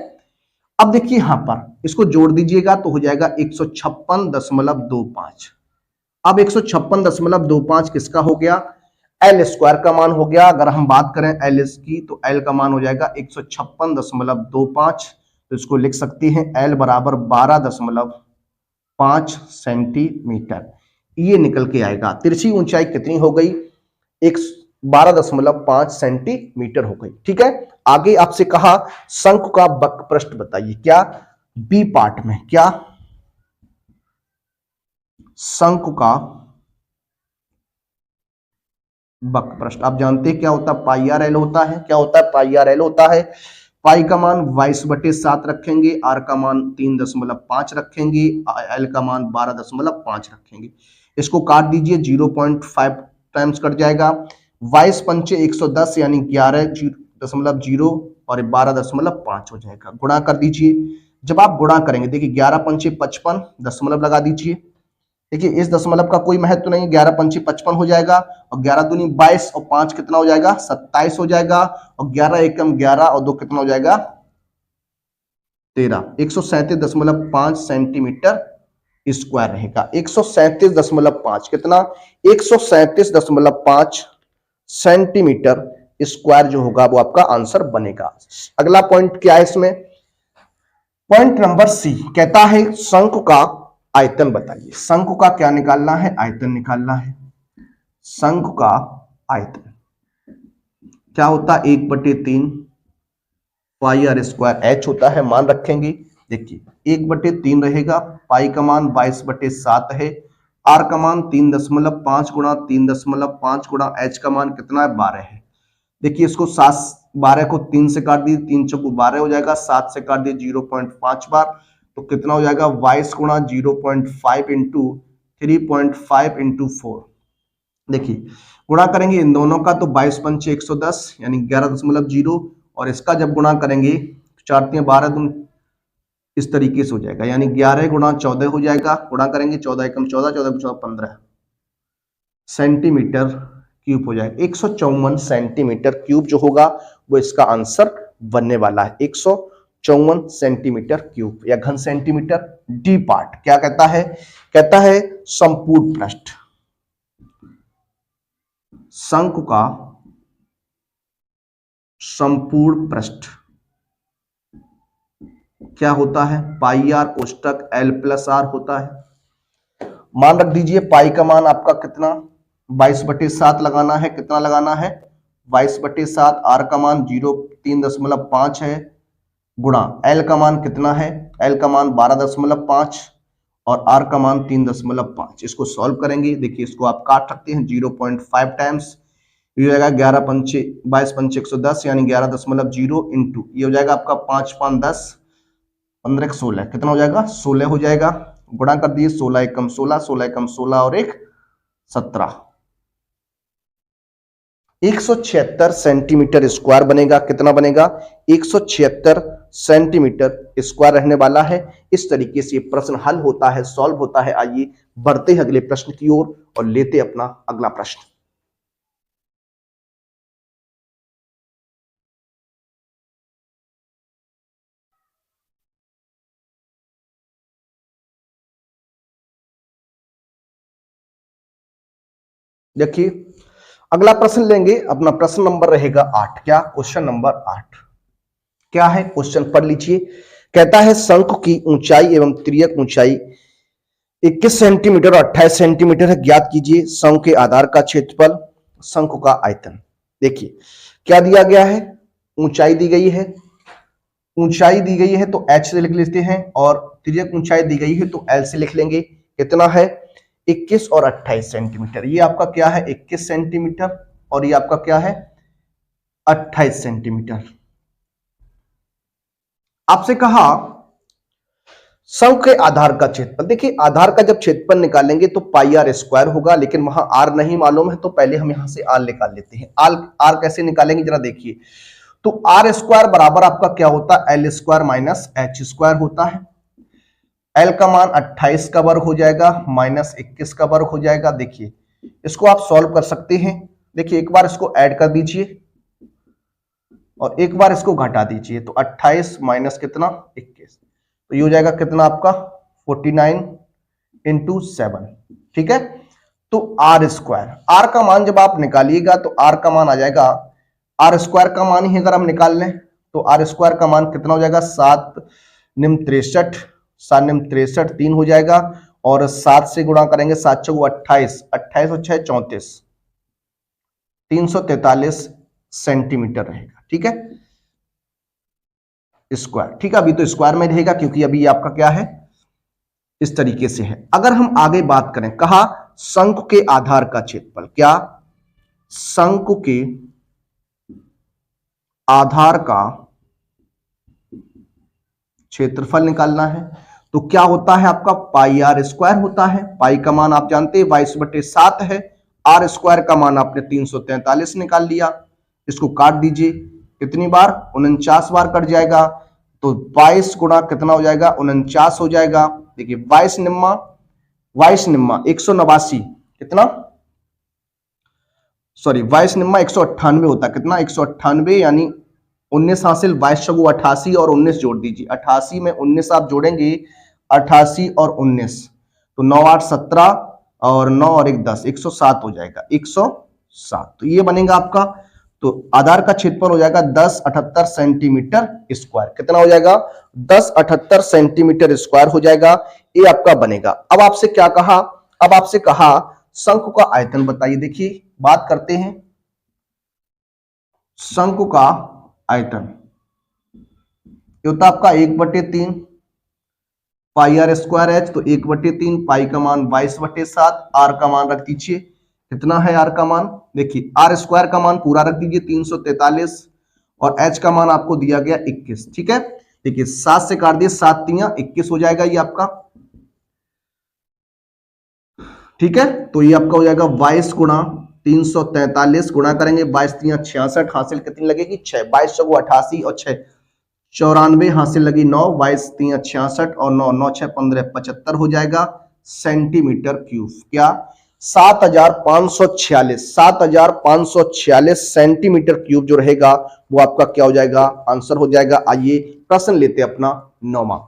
अब देखिए यहां पर इसको जोड़ दीजिएगा तो हो जाएगा 156.25। अब 156.25 किसका हो गया, एल स्क्वायर का मान हो गया। अगर हम बात करें एल एस की तो एल का मान हो जाएगा 156.25। तो इसको लिख सकते हैं एल बराबर 12.5 सेंटीमीटर। ये निकल के आएगा। तिरछी ऊंचाई कितनी हो गई, 12.5 सेंटीमीटर हो गई। ठीक है। आगे आपसे कहा शंकु का वक्रपृष्ठ बताइए। क्या, बी पार्ट में, क्या शंकु का वक्रपृष्ठ। आप जानते हैं क्या होता है, पाई आर एल होता है। क्या होता है, पाई आर एल होता है। पाई का मान 22/7 रखेंगे, आर का मान 3.5 रखेंगे, एल का मान 12.5 रखेंगे। इसको काट दीजिए, 0.5 टाइम्स कट जाएगा। 22 पंचे 110 यानी 11.0 और 12.5 हो जाएगा। गुणा कर दीजिए। जब आप गुणा करेंगे, देखिए 11 पंचे 55, दशमलव लगा दीजिए। देखिए इस दशमलव का कोई महत्व नहीं, 11 पंचे 55 हो जाएगा और 11 दूनी 22 और 5 कितना हो जाएगा, 27 हो जाएगा। और 11 एकम 11 और 2 कितना हो जाएगा, 13। 137.5 सेंटीमीटर स्क्वायर रहेगा। 137.5 कितना, 137.5 सेंटीमीटर स्क्वायर जो होगा वो आपका आंसर बनेगा। अगला पॉइंट क्या है इसमें, पॉइंट नंबर सी कहता है शंकु का आयतन बताइए। शंकु का क्या निकालना है, आयतन निकालना है। शंकु का आयतन क्या होता है, 1/3 पाई आर स्क्वायर एच होता है। मान रखेंगे, देखिए 1/3 रहेगा, पाई का मान 22/7 है, आर का मान 3.5 गुणा 3.5 गुणा एच का मान कितना है, 12 है। देखिए इसको 12 को 3 से काट दीजिए, 3 चौको 12 हो जाएगा, 7 से काट दीजिए 0.5 बार, तो कितना हो जाएगा 22 गुणा 0.5 इंटू 3.5 इंटू 4। देखिए गुणा करेंगे इन दोनों का तो 22 पंचे 110 यानी 11.0 और इसका जब गुणा करेंगे 4 3 12 दून इस तरीके से हो जाएगा, यानी 11 गुणा 14 हो जाएगा। गुणा करेंगे 14 एकम 14, 14 15 सेंटीमीटर क्यूब हो जाएगा। 154 सेंटीमीटर क्यूब जो होगा वो इसका आंसर बनने वाला है। 154 सेंटीमीटर क्यूब या घन सेंटीमीटर। डी पार्ट क्या कहता है, कहता है संपूर्ण पृष्ठ। शंकु का संपूर्ण पृष्ठ क्या होता है, pi are कोष्टक L plus are होता है। मान रख दीजिए पाई का मान आपका कितना 22/7 लगाना है। कितना लगाना है, 22/7। आर का मान 3.5 है, गुणा एल का मान कितना है, एल का मान 12.5 और आर का मान 3.5। इसको सॉल्व करेंगे, देखिए इसको आप काट सकते हैं 0.5 टाइम्स, ये हो जाएगा 11 पंचे 22 पंचे 110 यानी 11.0 इंटू ये हो जाएगा आपका 5 5 10 15 16 कितना हो जाएगा 16 हो जाएगा। गुणा कर दिए 16 एकम 16, 16 एकम 16 और 1 17। 176 सेंटीमीटर स्क्वायर बनेगा। कितना बनेगा, 176 सेंटीमीटर स्क्वायर रहने वाला है। इस तरीके से प्रश्न हल होता है, सॉल्व होता है। आइए बढ़ते हैं अगले प्रश्न की ओर और लेते अपना अगला प्रश्न। देखिए अगला प्रश्न लेंगे, अपना प्रश्न नंबर रहेगा 8। क्या, क्वेश्चन नंबर 8 क्या है, क्वेश्चन पढ़ लीजिए। कहता है शंकु की ऊंचाई एवं तिर्यक ऊंचाई 21 सेंटीमीटर और 28 सेंटीमीटर है। ज्ञात कीजिए शंकु के आधार का क्षेत्रफल, शंकु का आयतन। देखिए क्या दिया गया है, ऊंचाई दी गई है, ऊंचाई दी गई है तो h से लिख लेते हैं और तिर्यक ऊंचाई दी गई है तो l से लिख लेंगे। कितना है 21 और 28 सेंटीमीटर। ये आपका क्या है 21 सेंटीमीटर और ये आपका क्या है 28 सेंटीमीटर। आपसे कहा शंकु के आधार का क्षेत्रफल, देखिए आधार का जब क्षेत्रफल निकालेंगे तो पाई आर स्क्वायर होगा, लेकिन वहां आर नहीं मालूम है तो पहले हम यहां से आर निकाल लेते हैं। आर कैसे निकालेंगे जरा देखिए। तो आर स्क्वायर बराबर आपका क्या होता है, L square minus H square होता है। एल का मान 28 का वर्ग हो जाएगा माइनस 21 का वर्ग हो जाएगा। देखिए इसको आप सॉल्व कर सकते हैं। देखिए एक बार इसको ऐड कर दीजिए और एक बार इसको घटा दीजिए, तो 28 माइनस कितना 21, तो ये हो जाएगा कितना आपका 49 इंटू 7। ठीक है, तो आर स्क्वायर, आर का मान जब आप निकालिएगा तो आर का मान आ जाएगा, आर स्क्वायर का मान ही अगर हम निकाल लें तो आर स्क्वायर का मान कितना हो जाएगा 7 निम 63, 7 निम 63 3 हो जाएगा, और 7 से गुणा करेंगे 7 चौगु 28, 28 और 6 34, 343 सेंटीमीटर रहेगा। ठीक है, स्क्वायर। ठीक है, अभी तो स्क्वायर में रहेगा क्योंकि अभी आपका क्या है, इस तरीके से है। अगर हम आगे बात करें, कहा शंकु के आधार का क्षेत्रफल, क्या शंकु के आधार का क्षेत्रफल निकालना है, तो क्या होता है आपका पाई आर स्क्वायर होता है। पाई का मान आप जानते हैं 22/7 है, आर स्क्वायर का मान आपने 343 निकाल लिया। इसको काट दीजिए, कितनी बार 49 बार कट जाएगा, तो 22 गुणा कितना हो जाएगा 49 हो जाएगा। देखिए 22 निम्मा 189, कितना, सॉरी 22 निम्मा 198 होता, कितना 198, यानी 19 हासिल 22 चौगु 88 और 19 जोड़ दीजिए, 88 में 19 आप जोड़ेंगे, 88 और 19 तो 9 8 17 और 9 और 1 10, 107 हो जाएगा, 107। तो ये बनेगा आपका, तो आधार का क्षेत्रफल हो जाएगा 1078 सेंटीमीटर स्क्वायर। कितना हो जाएगा 1078 सेंटीमीटर स्क्वायर हो जाएगा, ये आपका बनेगा। अब आपसे क्या कहा, अब आपसे कहा शंकु का आयतन बताइए। देखिए बात करते हैं शंकु का आयतन, ये होता आपका 1/3 पाई आर स्क्वायर एच, तो 1/3 पाई का मान 22/7, आर का मान रख दीजिए, कितना है आर का मान, देखिए आर स्क्वायर का मान पूरा रख दीजिए 343, और एच का मान आपको दिया गया 21। ठीक है, देखिए 7 से काट दिए, 7 3 21 हो जाएगा ये आपका। ठीक है, तो ये आपका हो जाएगा 22 गुणा 343, गुणा करेंगे 22 3 66, हासिल कितनी लगेगी 6, 22 चौगु 88 और 6 94, हासिल लगी 9, 22 3 66 और 9 9 6 15 75 हो जाएगा सेंटीमीटर क्यूब। क्या 7546 सेंटीमीटर क्यूब जो रहेगा वो आपका क्या हो जाएगा, आंसर हो जाएगा। आइए प्रश्न लेते हैं अपना 9वां।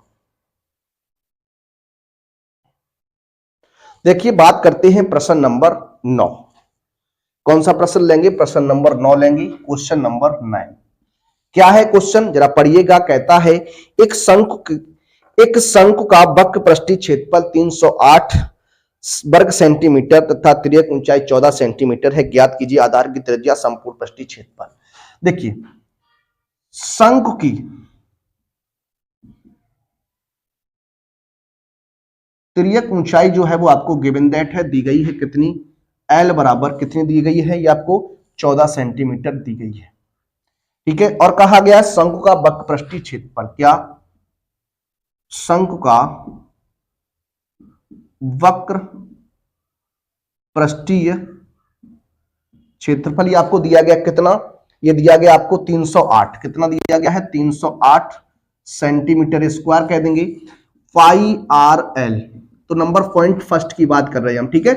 देखिए बात करते हैं प्रश्न नंबर 9। कौन सा प्रश्न लेंगे, प्रश्न नंबर 9 लेंगे, क्वेश्चन नंबर 9। क्या है क्वेश्चन जरा पढ़िएगा। कहता है एक शंकु का वक्र पृष्ठीय क्षेत्रफल 308 वर्ग सेंटीमीटर तथा तिर्यक ऊंचाई 14 सेंटीमीटर है, ज्ञात कीजिए आधार की त्रिज्या संपूर्ण पृष्ठीय क्षेत्रफल। देखिए शंकु की तिर्यक ऊंचाई जो है वो आपको गिवन दैट है, दी गई है कितनी, एल बराबर कितनी दी गई है, ये आपको 14 सेंटीमीटर दी गई है। ठीक है, और कहा गया शंकु का वक्र पृष्ठीय क्षेत्रफल, क्या शंकु का वक्र पृष्ठीय क्षेत्रफल, ये आपको दिया गया कितना, ये दिया गया आपको 308, कितना दिया गया है 308 सेंटीमीटर स्क्वायर कह देंगे। पाई आर एल, तो नंबर पॉइंट फर्स्ट की बात कर रहे हैं हम। ठीक है,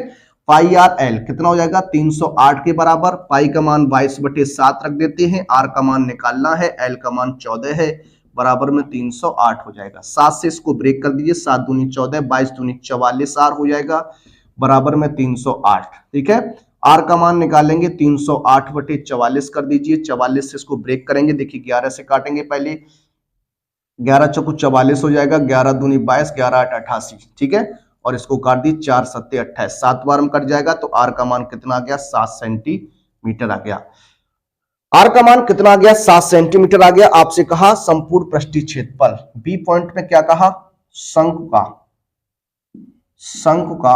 पाई आर एल कितना हो जाएगा 308 के बराबर, पाई का मान 22/7 रख देते हैं, आर का मान निकालना है, एल का मान 14 है, बराबर में 308 हो जाएगा। 7 से इसको ब्रेक कर दीजिए, 7 दूनी 14, 22 दूनी 44 आर हो जाएगा, बराबर में 308। ठीक है, आर का मान निकालेंगे 308/44 कर दीजिए, 44 से इसको ब्रेक करेंगे, देखिए 11 से काटेंगे पहले, 11 चौको 44 हो जाएगा, 11 दूनी 22, 11 8 88। ठीक है, और इसको काट दी 4 7 28, 7 बार में कट जाएगा, तो आर का मान कितना आ गया 7 सेंटीमीटर आ गया। आर का मान कितना आ गया 7 सेंटीमीटर आ गया। आपसे कहा संपूर्ण पृष्ठीय क्षेत्रफल, बी पॉइंट में क्या कहा, शंकु का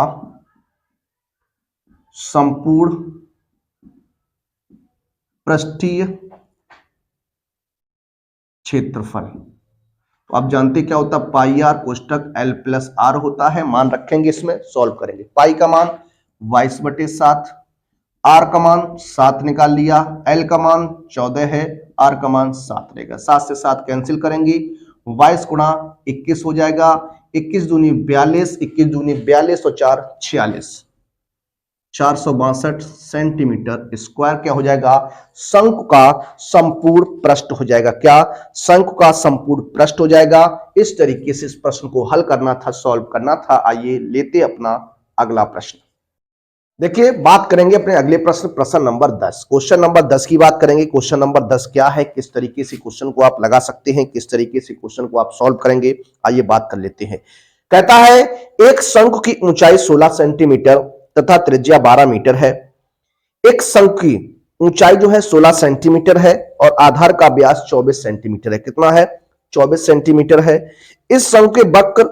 संपूर्ण पृष्ठीय क्षेत्रफल। तो आप जानते क्या होता है, pi are कोष्टक L plus are होता है। मान रखेंगे, इसमें सॉल्व करेंगे। पाई का मान 22/7, आर का मान 7 निकाल लिया, एल का मान 14 है, आर का मान 7 रहेगा। 7 से 7 कैंसिल करेंगे, 22 गुणा 21 हो जाएगा, 21 दूनी 42, 21 दूनी 42 और 4 46, 462 सेंटीमीटर स्क्वायर क्या हो जाएगा, शंकु का संपूर्ण पृष्ठ हो जाएगा। क्या, शंकु का संपूर्ण पृष्ठ हो जाएगा। इस तरीके से इस प्रश्न को हल करना था, सॉल्व करना था। आइए लेते अपना अगला प्रश्न। देखिए, बात करेंगे अपने अगले प्रश्न, प्रश्न नंबर 10। क्वेश्चन नंबर 10 की बात करेंगे। क्वेश्चन नंबर 10 क्या है, किस तरीके से क्वेश्चन को आप लगा सकते हैं, किस तरीके से क्वेश्चन को आप सॉल्व करेंगे, आइए बात कर लेते हैं। कहता है एक शंकु की ऊंचाई 16 सेंटीमीटर तथा त्रिज्या 12 मीटर है। एक शंकु की ऊंचाई जो है 16 सेंटीमीटर है और आधार का व्यास 24 सेंटीमीटर है। कितना है, 24 सेंटीमीटर है। इस शंकु के वक्र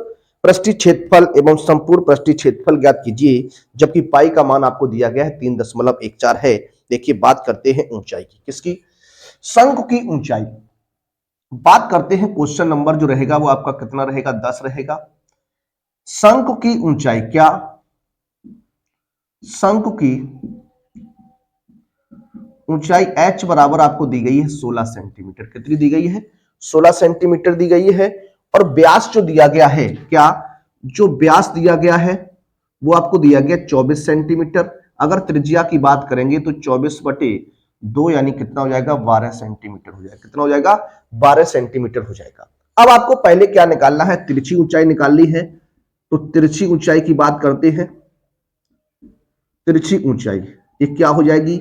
पृष्ठीय क्षेत्रफल एवं संपूर्ण पृष्ठीय क्षेत्रफल ज्ञात कीजिए, जबकि पाई का मान आपको दिया गया है 3.14 है। देखिए, बात करते हैं ऊंचाई की, किसकी, शंकु की ऊंचाई। बात करते हैं, क्वेश्चन नंबर जो रहेगा वो आपका कितना रहेगा, 10 रहेगा। शंकु की ऊंचाई, क्या, शंकु की ऊंचाई h बराबर आपको दी गई है 16 सेंटीमीटर। कितनी दी गई है, 16 सेंटीमीटर दी गई है। और व्यास जो दिया गया है, क्या, जो व्यास दिया गया है वो आपको दिया गया 24 सेंटीमीटर। अगर त्रिज्या की बात करेंगे तो 24/2 यानी कितना हो जाएगा, 12 सेंटीमीटर हो जाएगा। कितना हो जाएगा, 12 सेंटीमीटर हो जाएगा। अब आपको पहले क्या निकालना है, तिरछी ऊंचाई निकालनी है। तो तिरछी ऊंचाई की बात करते हैं। तिरछी ऊंचाई ये क्या हो जाएगी,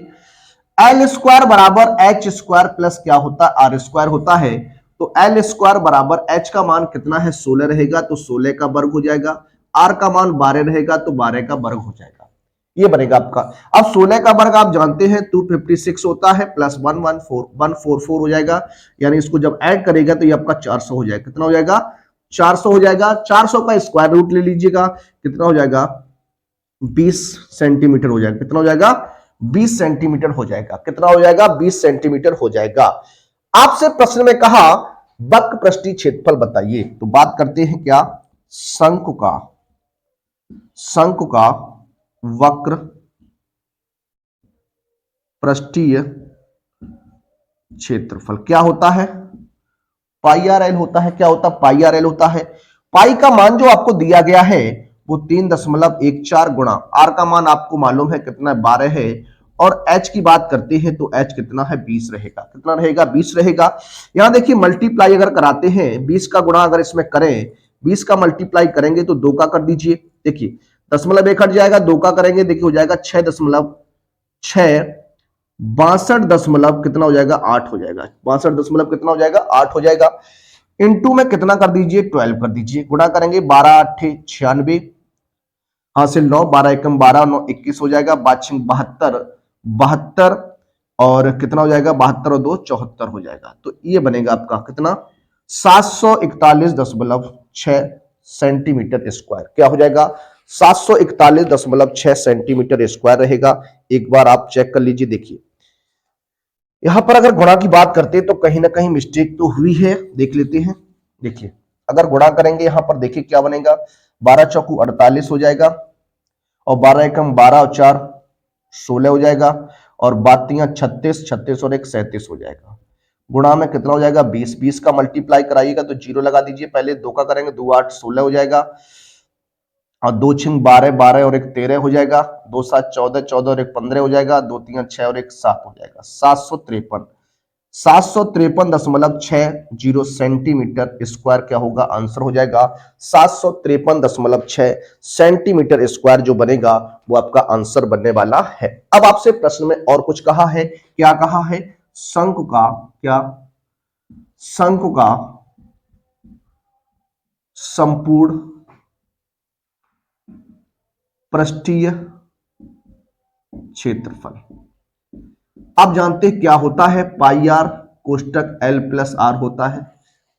एल स्क्वायर बराबर एच स्क्वायर प्लस क्या होता है, आर स्क्वायर होता है। तो एल स्क्वायर बराबर एच का मान कितना है, 16 रहेगा, तो 16 का वर्ग हो जाएगा। आर का मान 12 रहेगा, तो 12 का वर्ग हो जाएगा। ये बनेगा आपका। अब 16 का वर्ग आप जानते हैं 256 होता है, प्लस 144 हो जाएगा। यानी इसको जब ऐड करेगा तो ये आपका 400 हो जाएगा। कितना हो जाएगा, 400 हो जाएगा। 400 का स्क्वायर रूट ले लीजिएगा, कितना हो जाएगा, 20 सेंटीमीटर हो जाएगा। कितना हो जाएगा, 20 सेंटीमीटर हो जाएगा। कितना हो जाएगा, 20 सेंटीमीटर हो जाएगा। आपसे प्रश्न में कहा वक्र पृष्ठीय क्षेत्रफल बताइए। तो बात करते हैं क्या, शंकु का वक्र पृष्ठीय क्षेत्रफल क्या होता है, पाई आर एल होता है। क्या होता है, पाई आर एल होता है। पाई का मान जो आपको दिया गया है वो 3.14 गुणा आर का मान आपको मालूम है कितना, 12 है। और h की बात करते हैं तो h कितना है, 20 रहेगा। कितना रहेगा, 20 रहेगा। यहां देखिए मल्टीप्लाई अगर कराते हैं, 20 का गुणा अगर इसमें करें, 20 का मल्टीप्लाई करेंगे तो 2 का कर दीजिए। देखिए दशमलव एक हट जाएगा, 2 का करेंगे, देखिए हो जाएगा 6.62 कितना हो जाएगा, 8 हो जाएगा। 62 कितना हो जाएगा, 8 हो जाएगा। इंटू में कितना कर दीजिए, 12 कर दीजिए। गुणा करेंगे 12 8 96, हासिल 9, 12 एकम 12, 9 21 हो जाएगा। 72 और कितना हो जाएगा, 72 और 2 74 हो जाएगा। तो ये बनेगा आपका कितना, 741.6 सेंटीमीटर स्क्वायर। क्या हो जाएगा, 741.6 सेंटीमीटर स्क्वायर रहेगा। एक बार आप चेक कर लीजिए। देखिए यहां पर अगर गुणा की बात करते हैं तो कहीं ना कहीं मिस्टेक तो हुई है, देख लेते हैं। देखिए अगर गुणा करेंगे यहां पर, देखिए क्या बनेगा, 12 चौकू 48 हो जाएगा, और 12 एकम 12 और 4 16 हो जाएगा, और 32 36 और 1 37 हो जाएगा। गुणा में कितना हो जाएगा, 20 का मल्टीप्लाई कराइएगा तो 0 लगा दीजिए। पहले 2 का करेंगे, 2 8 16 हो जाएगा, और 2 6 12 12 और 1 13 हो जाएगा। 2 7 14 14 और 1 15 हो जाएगा। 2 3 6 और 1 7 हो जाएगा। 753.60 सेंटीमीटर स्क्वायर क्या होगा, आंसर हो जाएगा 753.6 सेंटीमीटर स्क्वायर जो बनेगा वो आपका आंसर बनने वाला है। अब आपसे प्रश्न में और कुछ कहा है, क्या कहा है, शंकु का, क्या, शंकु का संपूर्ण पृष्ठीय क्षेत्रफल। आप जानते हैं क्या होता है, pi are कोष्टक L plus are होता है।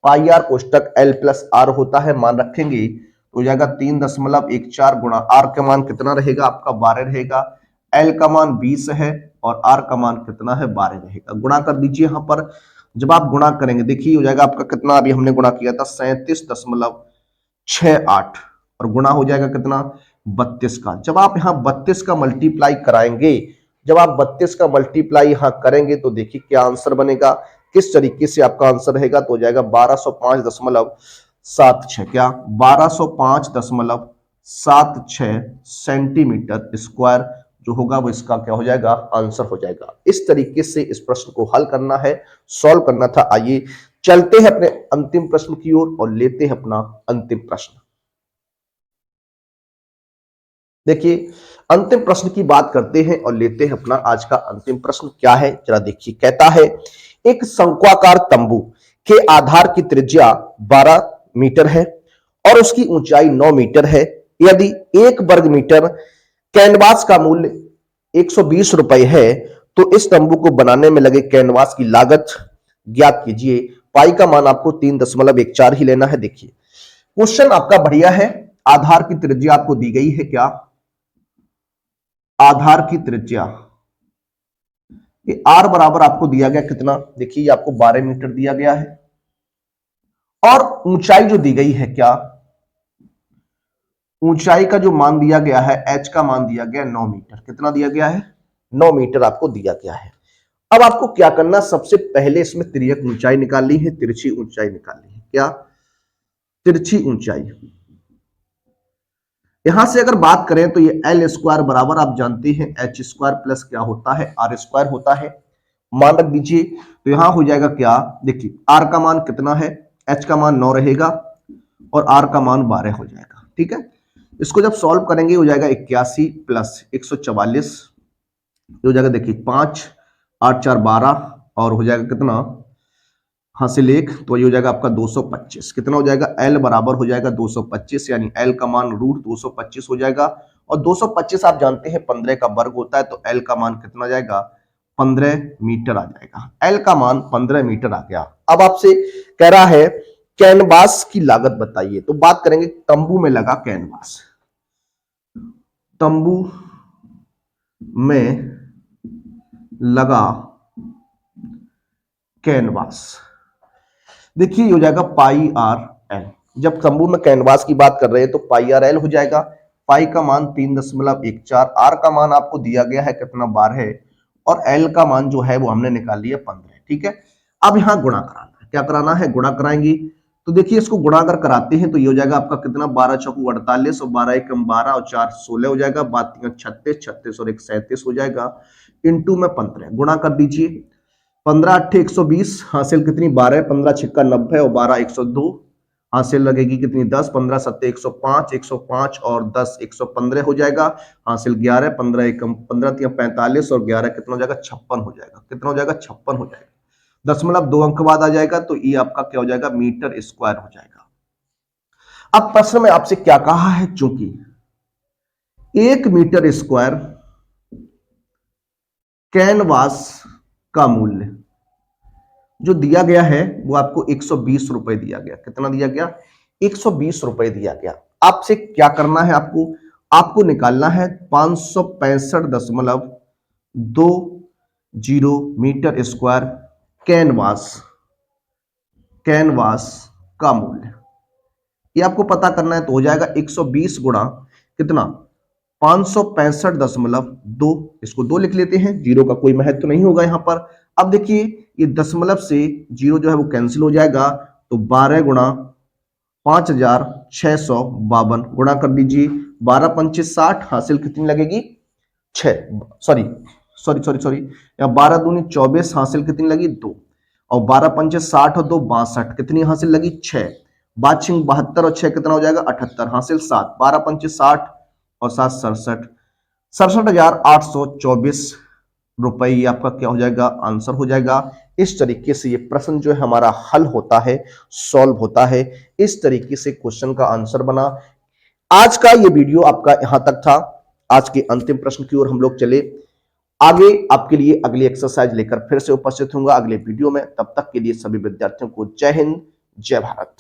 Pi are कोष्टक L plus are होता है। मान रखेंगे तो हो जाएगा 3.14 गुणा आर का मान कितना रहेगा आपका, 12 रहेगा। एल का मान 20 है और आर का मान कितना है, 12 रहेगा। गुणा कर दीजिए यहां पर, जब आप गुणा करेंगे, देखिए हो जाएगा आपका कितना, अभी हमने गुणा किया था 37.68 और गुणा हो जाएगा कितना 32 का। जब आप यहां 32 का मल्टीप्लाई कराएंगे, जब आप 32 का मल्टीप्लाई यहां करेंगे तो देखिए क्या आंसर बनेगा, किस तरीके से आपका आंसर रहेगा। तो हो जाएगा 1205.76, क्या 1205.76 सेंटीमीटर स्क्वायर जो होगा वो इसका क्या हो जाएगा, आंसर हो जाएगा। इस तरीके से इस प्रश्न को हल करना है, सॉल्व करना था। आइए चलते हैं अपने अंतिम प्रश्न की ओर और लेते हैं अपना अंतिम प्रश्न। देखिए अंतिम प्रश्न की बात करते हैं और लेते हैं अपना आज का अंतिम प्रश्न। क्या है जरा देखिए, कहता है एक शंक्वाकार तंबू के आधार की त्रिज्या 12 मीटर है और उसकी ऊंचाई 9 मीटर है। यदि 1 वर्ग मीटर कैनवास का मूल्य 120 रुपए है तो इस तंबू को बनाने में लगे कैनवास की लागत ज्ञात कीजिए। पाई का मान आपको 3.14 ही लेना है। देखिए क्वेश्चन आपका बढ़िया है। आधार की त्रिज्या आपको दी गई है, क्या आधार की त्रिज्या, ये आर बराबर आपको दिया गया कितना, देखिए आपको 12 मीटर दिया गया है और ऊंचाई जो दी गई है, क्या ऊंचाई का जो मान दिया गया है, एच का मान दिया गया 9 मीटर। कितना दिया गया है, 9 मीटर आपको दिया गया है। अब आपको क्या करना, सबसे पहले इसमें तिर्यक ऊंचाई निकालनी है, तिरछी ऊंचाई निकालनी है। क्या तिरछी ऊंचाई, यहां से अगर बात करें तो ये एल स्क्वायर बराबर आप जानते हैं एच स्क्वायर प्लस क्या होता है, आर स्क्वायर होता है। मान रख दीजिए तो यहां हो जाएगा क्या, देखिए आर का मान कितना है, एच का मान 9 रहेगा और आर का मान 12 हो जाएगा। ठीक है, इसको जब सॉल्व करेंगे हो जाएगा 81 प्लस 144 हो जाएगा, देखिए 5 8 4 12 और हो जाएगा कितना, हासिल 1 तो ये हो जाएगा आपका 225। कितना हो जाएगा, L बराबर हो जाएगा 225, यानी L का मान रूट 225 हो जाएगा और 225 आप जानते हैं 15 का वर्ग होता है, तो L का मान कितना जाएगा, 15 मीटर आ जाएगा। L का मान 15 मीटर आ गया। अब आपसे कह रहा है कैनवास की लागत बताइए, तो बात करेंगे तंबू में लगा कैनवास, तंबू में लगा कैनवास, देखिए हो जाएगा पाई आर एल। जब तंबू में कैनवास की बात कर रहे हैं तो पाई आर एल हो जाएगा। पाई का मान 3.14, आर का मान आपको दिया गया है कितना 12 और एल का मान जो है वो हमने निकाल लिया 15। ठीक है, अब यहां गुणा कराना है, क्या कराना है, गुणा कराएंगे तो देखिए इसको गुणा अगर कराते हैं तो ये हो जाएगा आपका कितना, 12 चौकू 48 और 12 एकम 12 और 4 16 हो जाएगा, 36 36 और 1 37 हो जाएगा, इंटू में 15 गुणा कर दीजिए। 15 8 120 हासिल कितनी 12, 15 छिक्का 90 और 12 102 हासिल लगेगी कितनी 10, 15 7 105 105 और 10 115 हो जाएगा, हासिल 11, 15 एकम 15 45 और 11 कितना हो जाएगा 56 हो जाएगा। कितना हो जाएगा 56 हो जाएगा, 2 अंक बाद आ जाएगा तो ये आपका क्या हो जाएगा, मीटर स्क्वायर हो जाएगा। अब प्रश्न में आपसे क्या कहा है, चूंकि 1 मीटर स्क्वायर कैनवास का मूल्य जो दिया गया है वो आपको 120 रुपए दिया गया। कितना दिया गया, 120 रुपए दिया गया। आपसे क्या करना है, आपको निकालना है 565.20 मीटर स्क्वायर कैनवास का मूल्य, ये आपको पता करना है। तो हो जाएगा 120 गुणा कितना 565.2, इसको 2 लिख लेते हैं, जीरो का कोई महत्व नहीं होगा यहां पर। अब देखिए ये दशमलव से जीरो जो है वो कैंसिल हो जाएगा, तो 12 गुणा 5652 गुणा कर दीजिए, 12 पंचे 60 हासिल कितनी लगेगी 6, सॉरी 12 दूनी 24 हासिल कितनी लगी 2 और 12 पंचे 60 और 2 62 कितनी हासिल लगी 6, 72 और 6 कितना हो जाएगा 78 हासिल 7, 12 पंचे 60 और 7 67,824 रुपए ये आपका क्या हो जाएगा, आंसर हो जाएगा। इस तरीके से ये प्रश्न जो है हमारा हल होता है, सॉल्व होता है। इस तरीके से क्वेश्चन का आंसर बना। आज का ये वीडियो आपका यहां तक था। आज के अंतिम प्रश्न की ओर हम लोग चले। आगे आपके लिए अगली एक्सरसाइज लेकर फिर से उपस्थित होऊंगा अगले वीडियो में। तब तक के लिए सभी विद्यार्थियों को जय हिंद, जय भारत।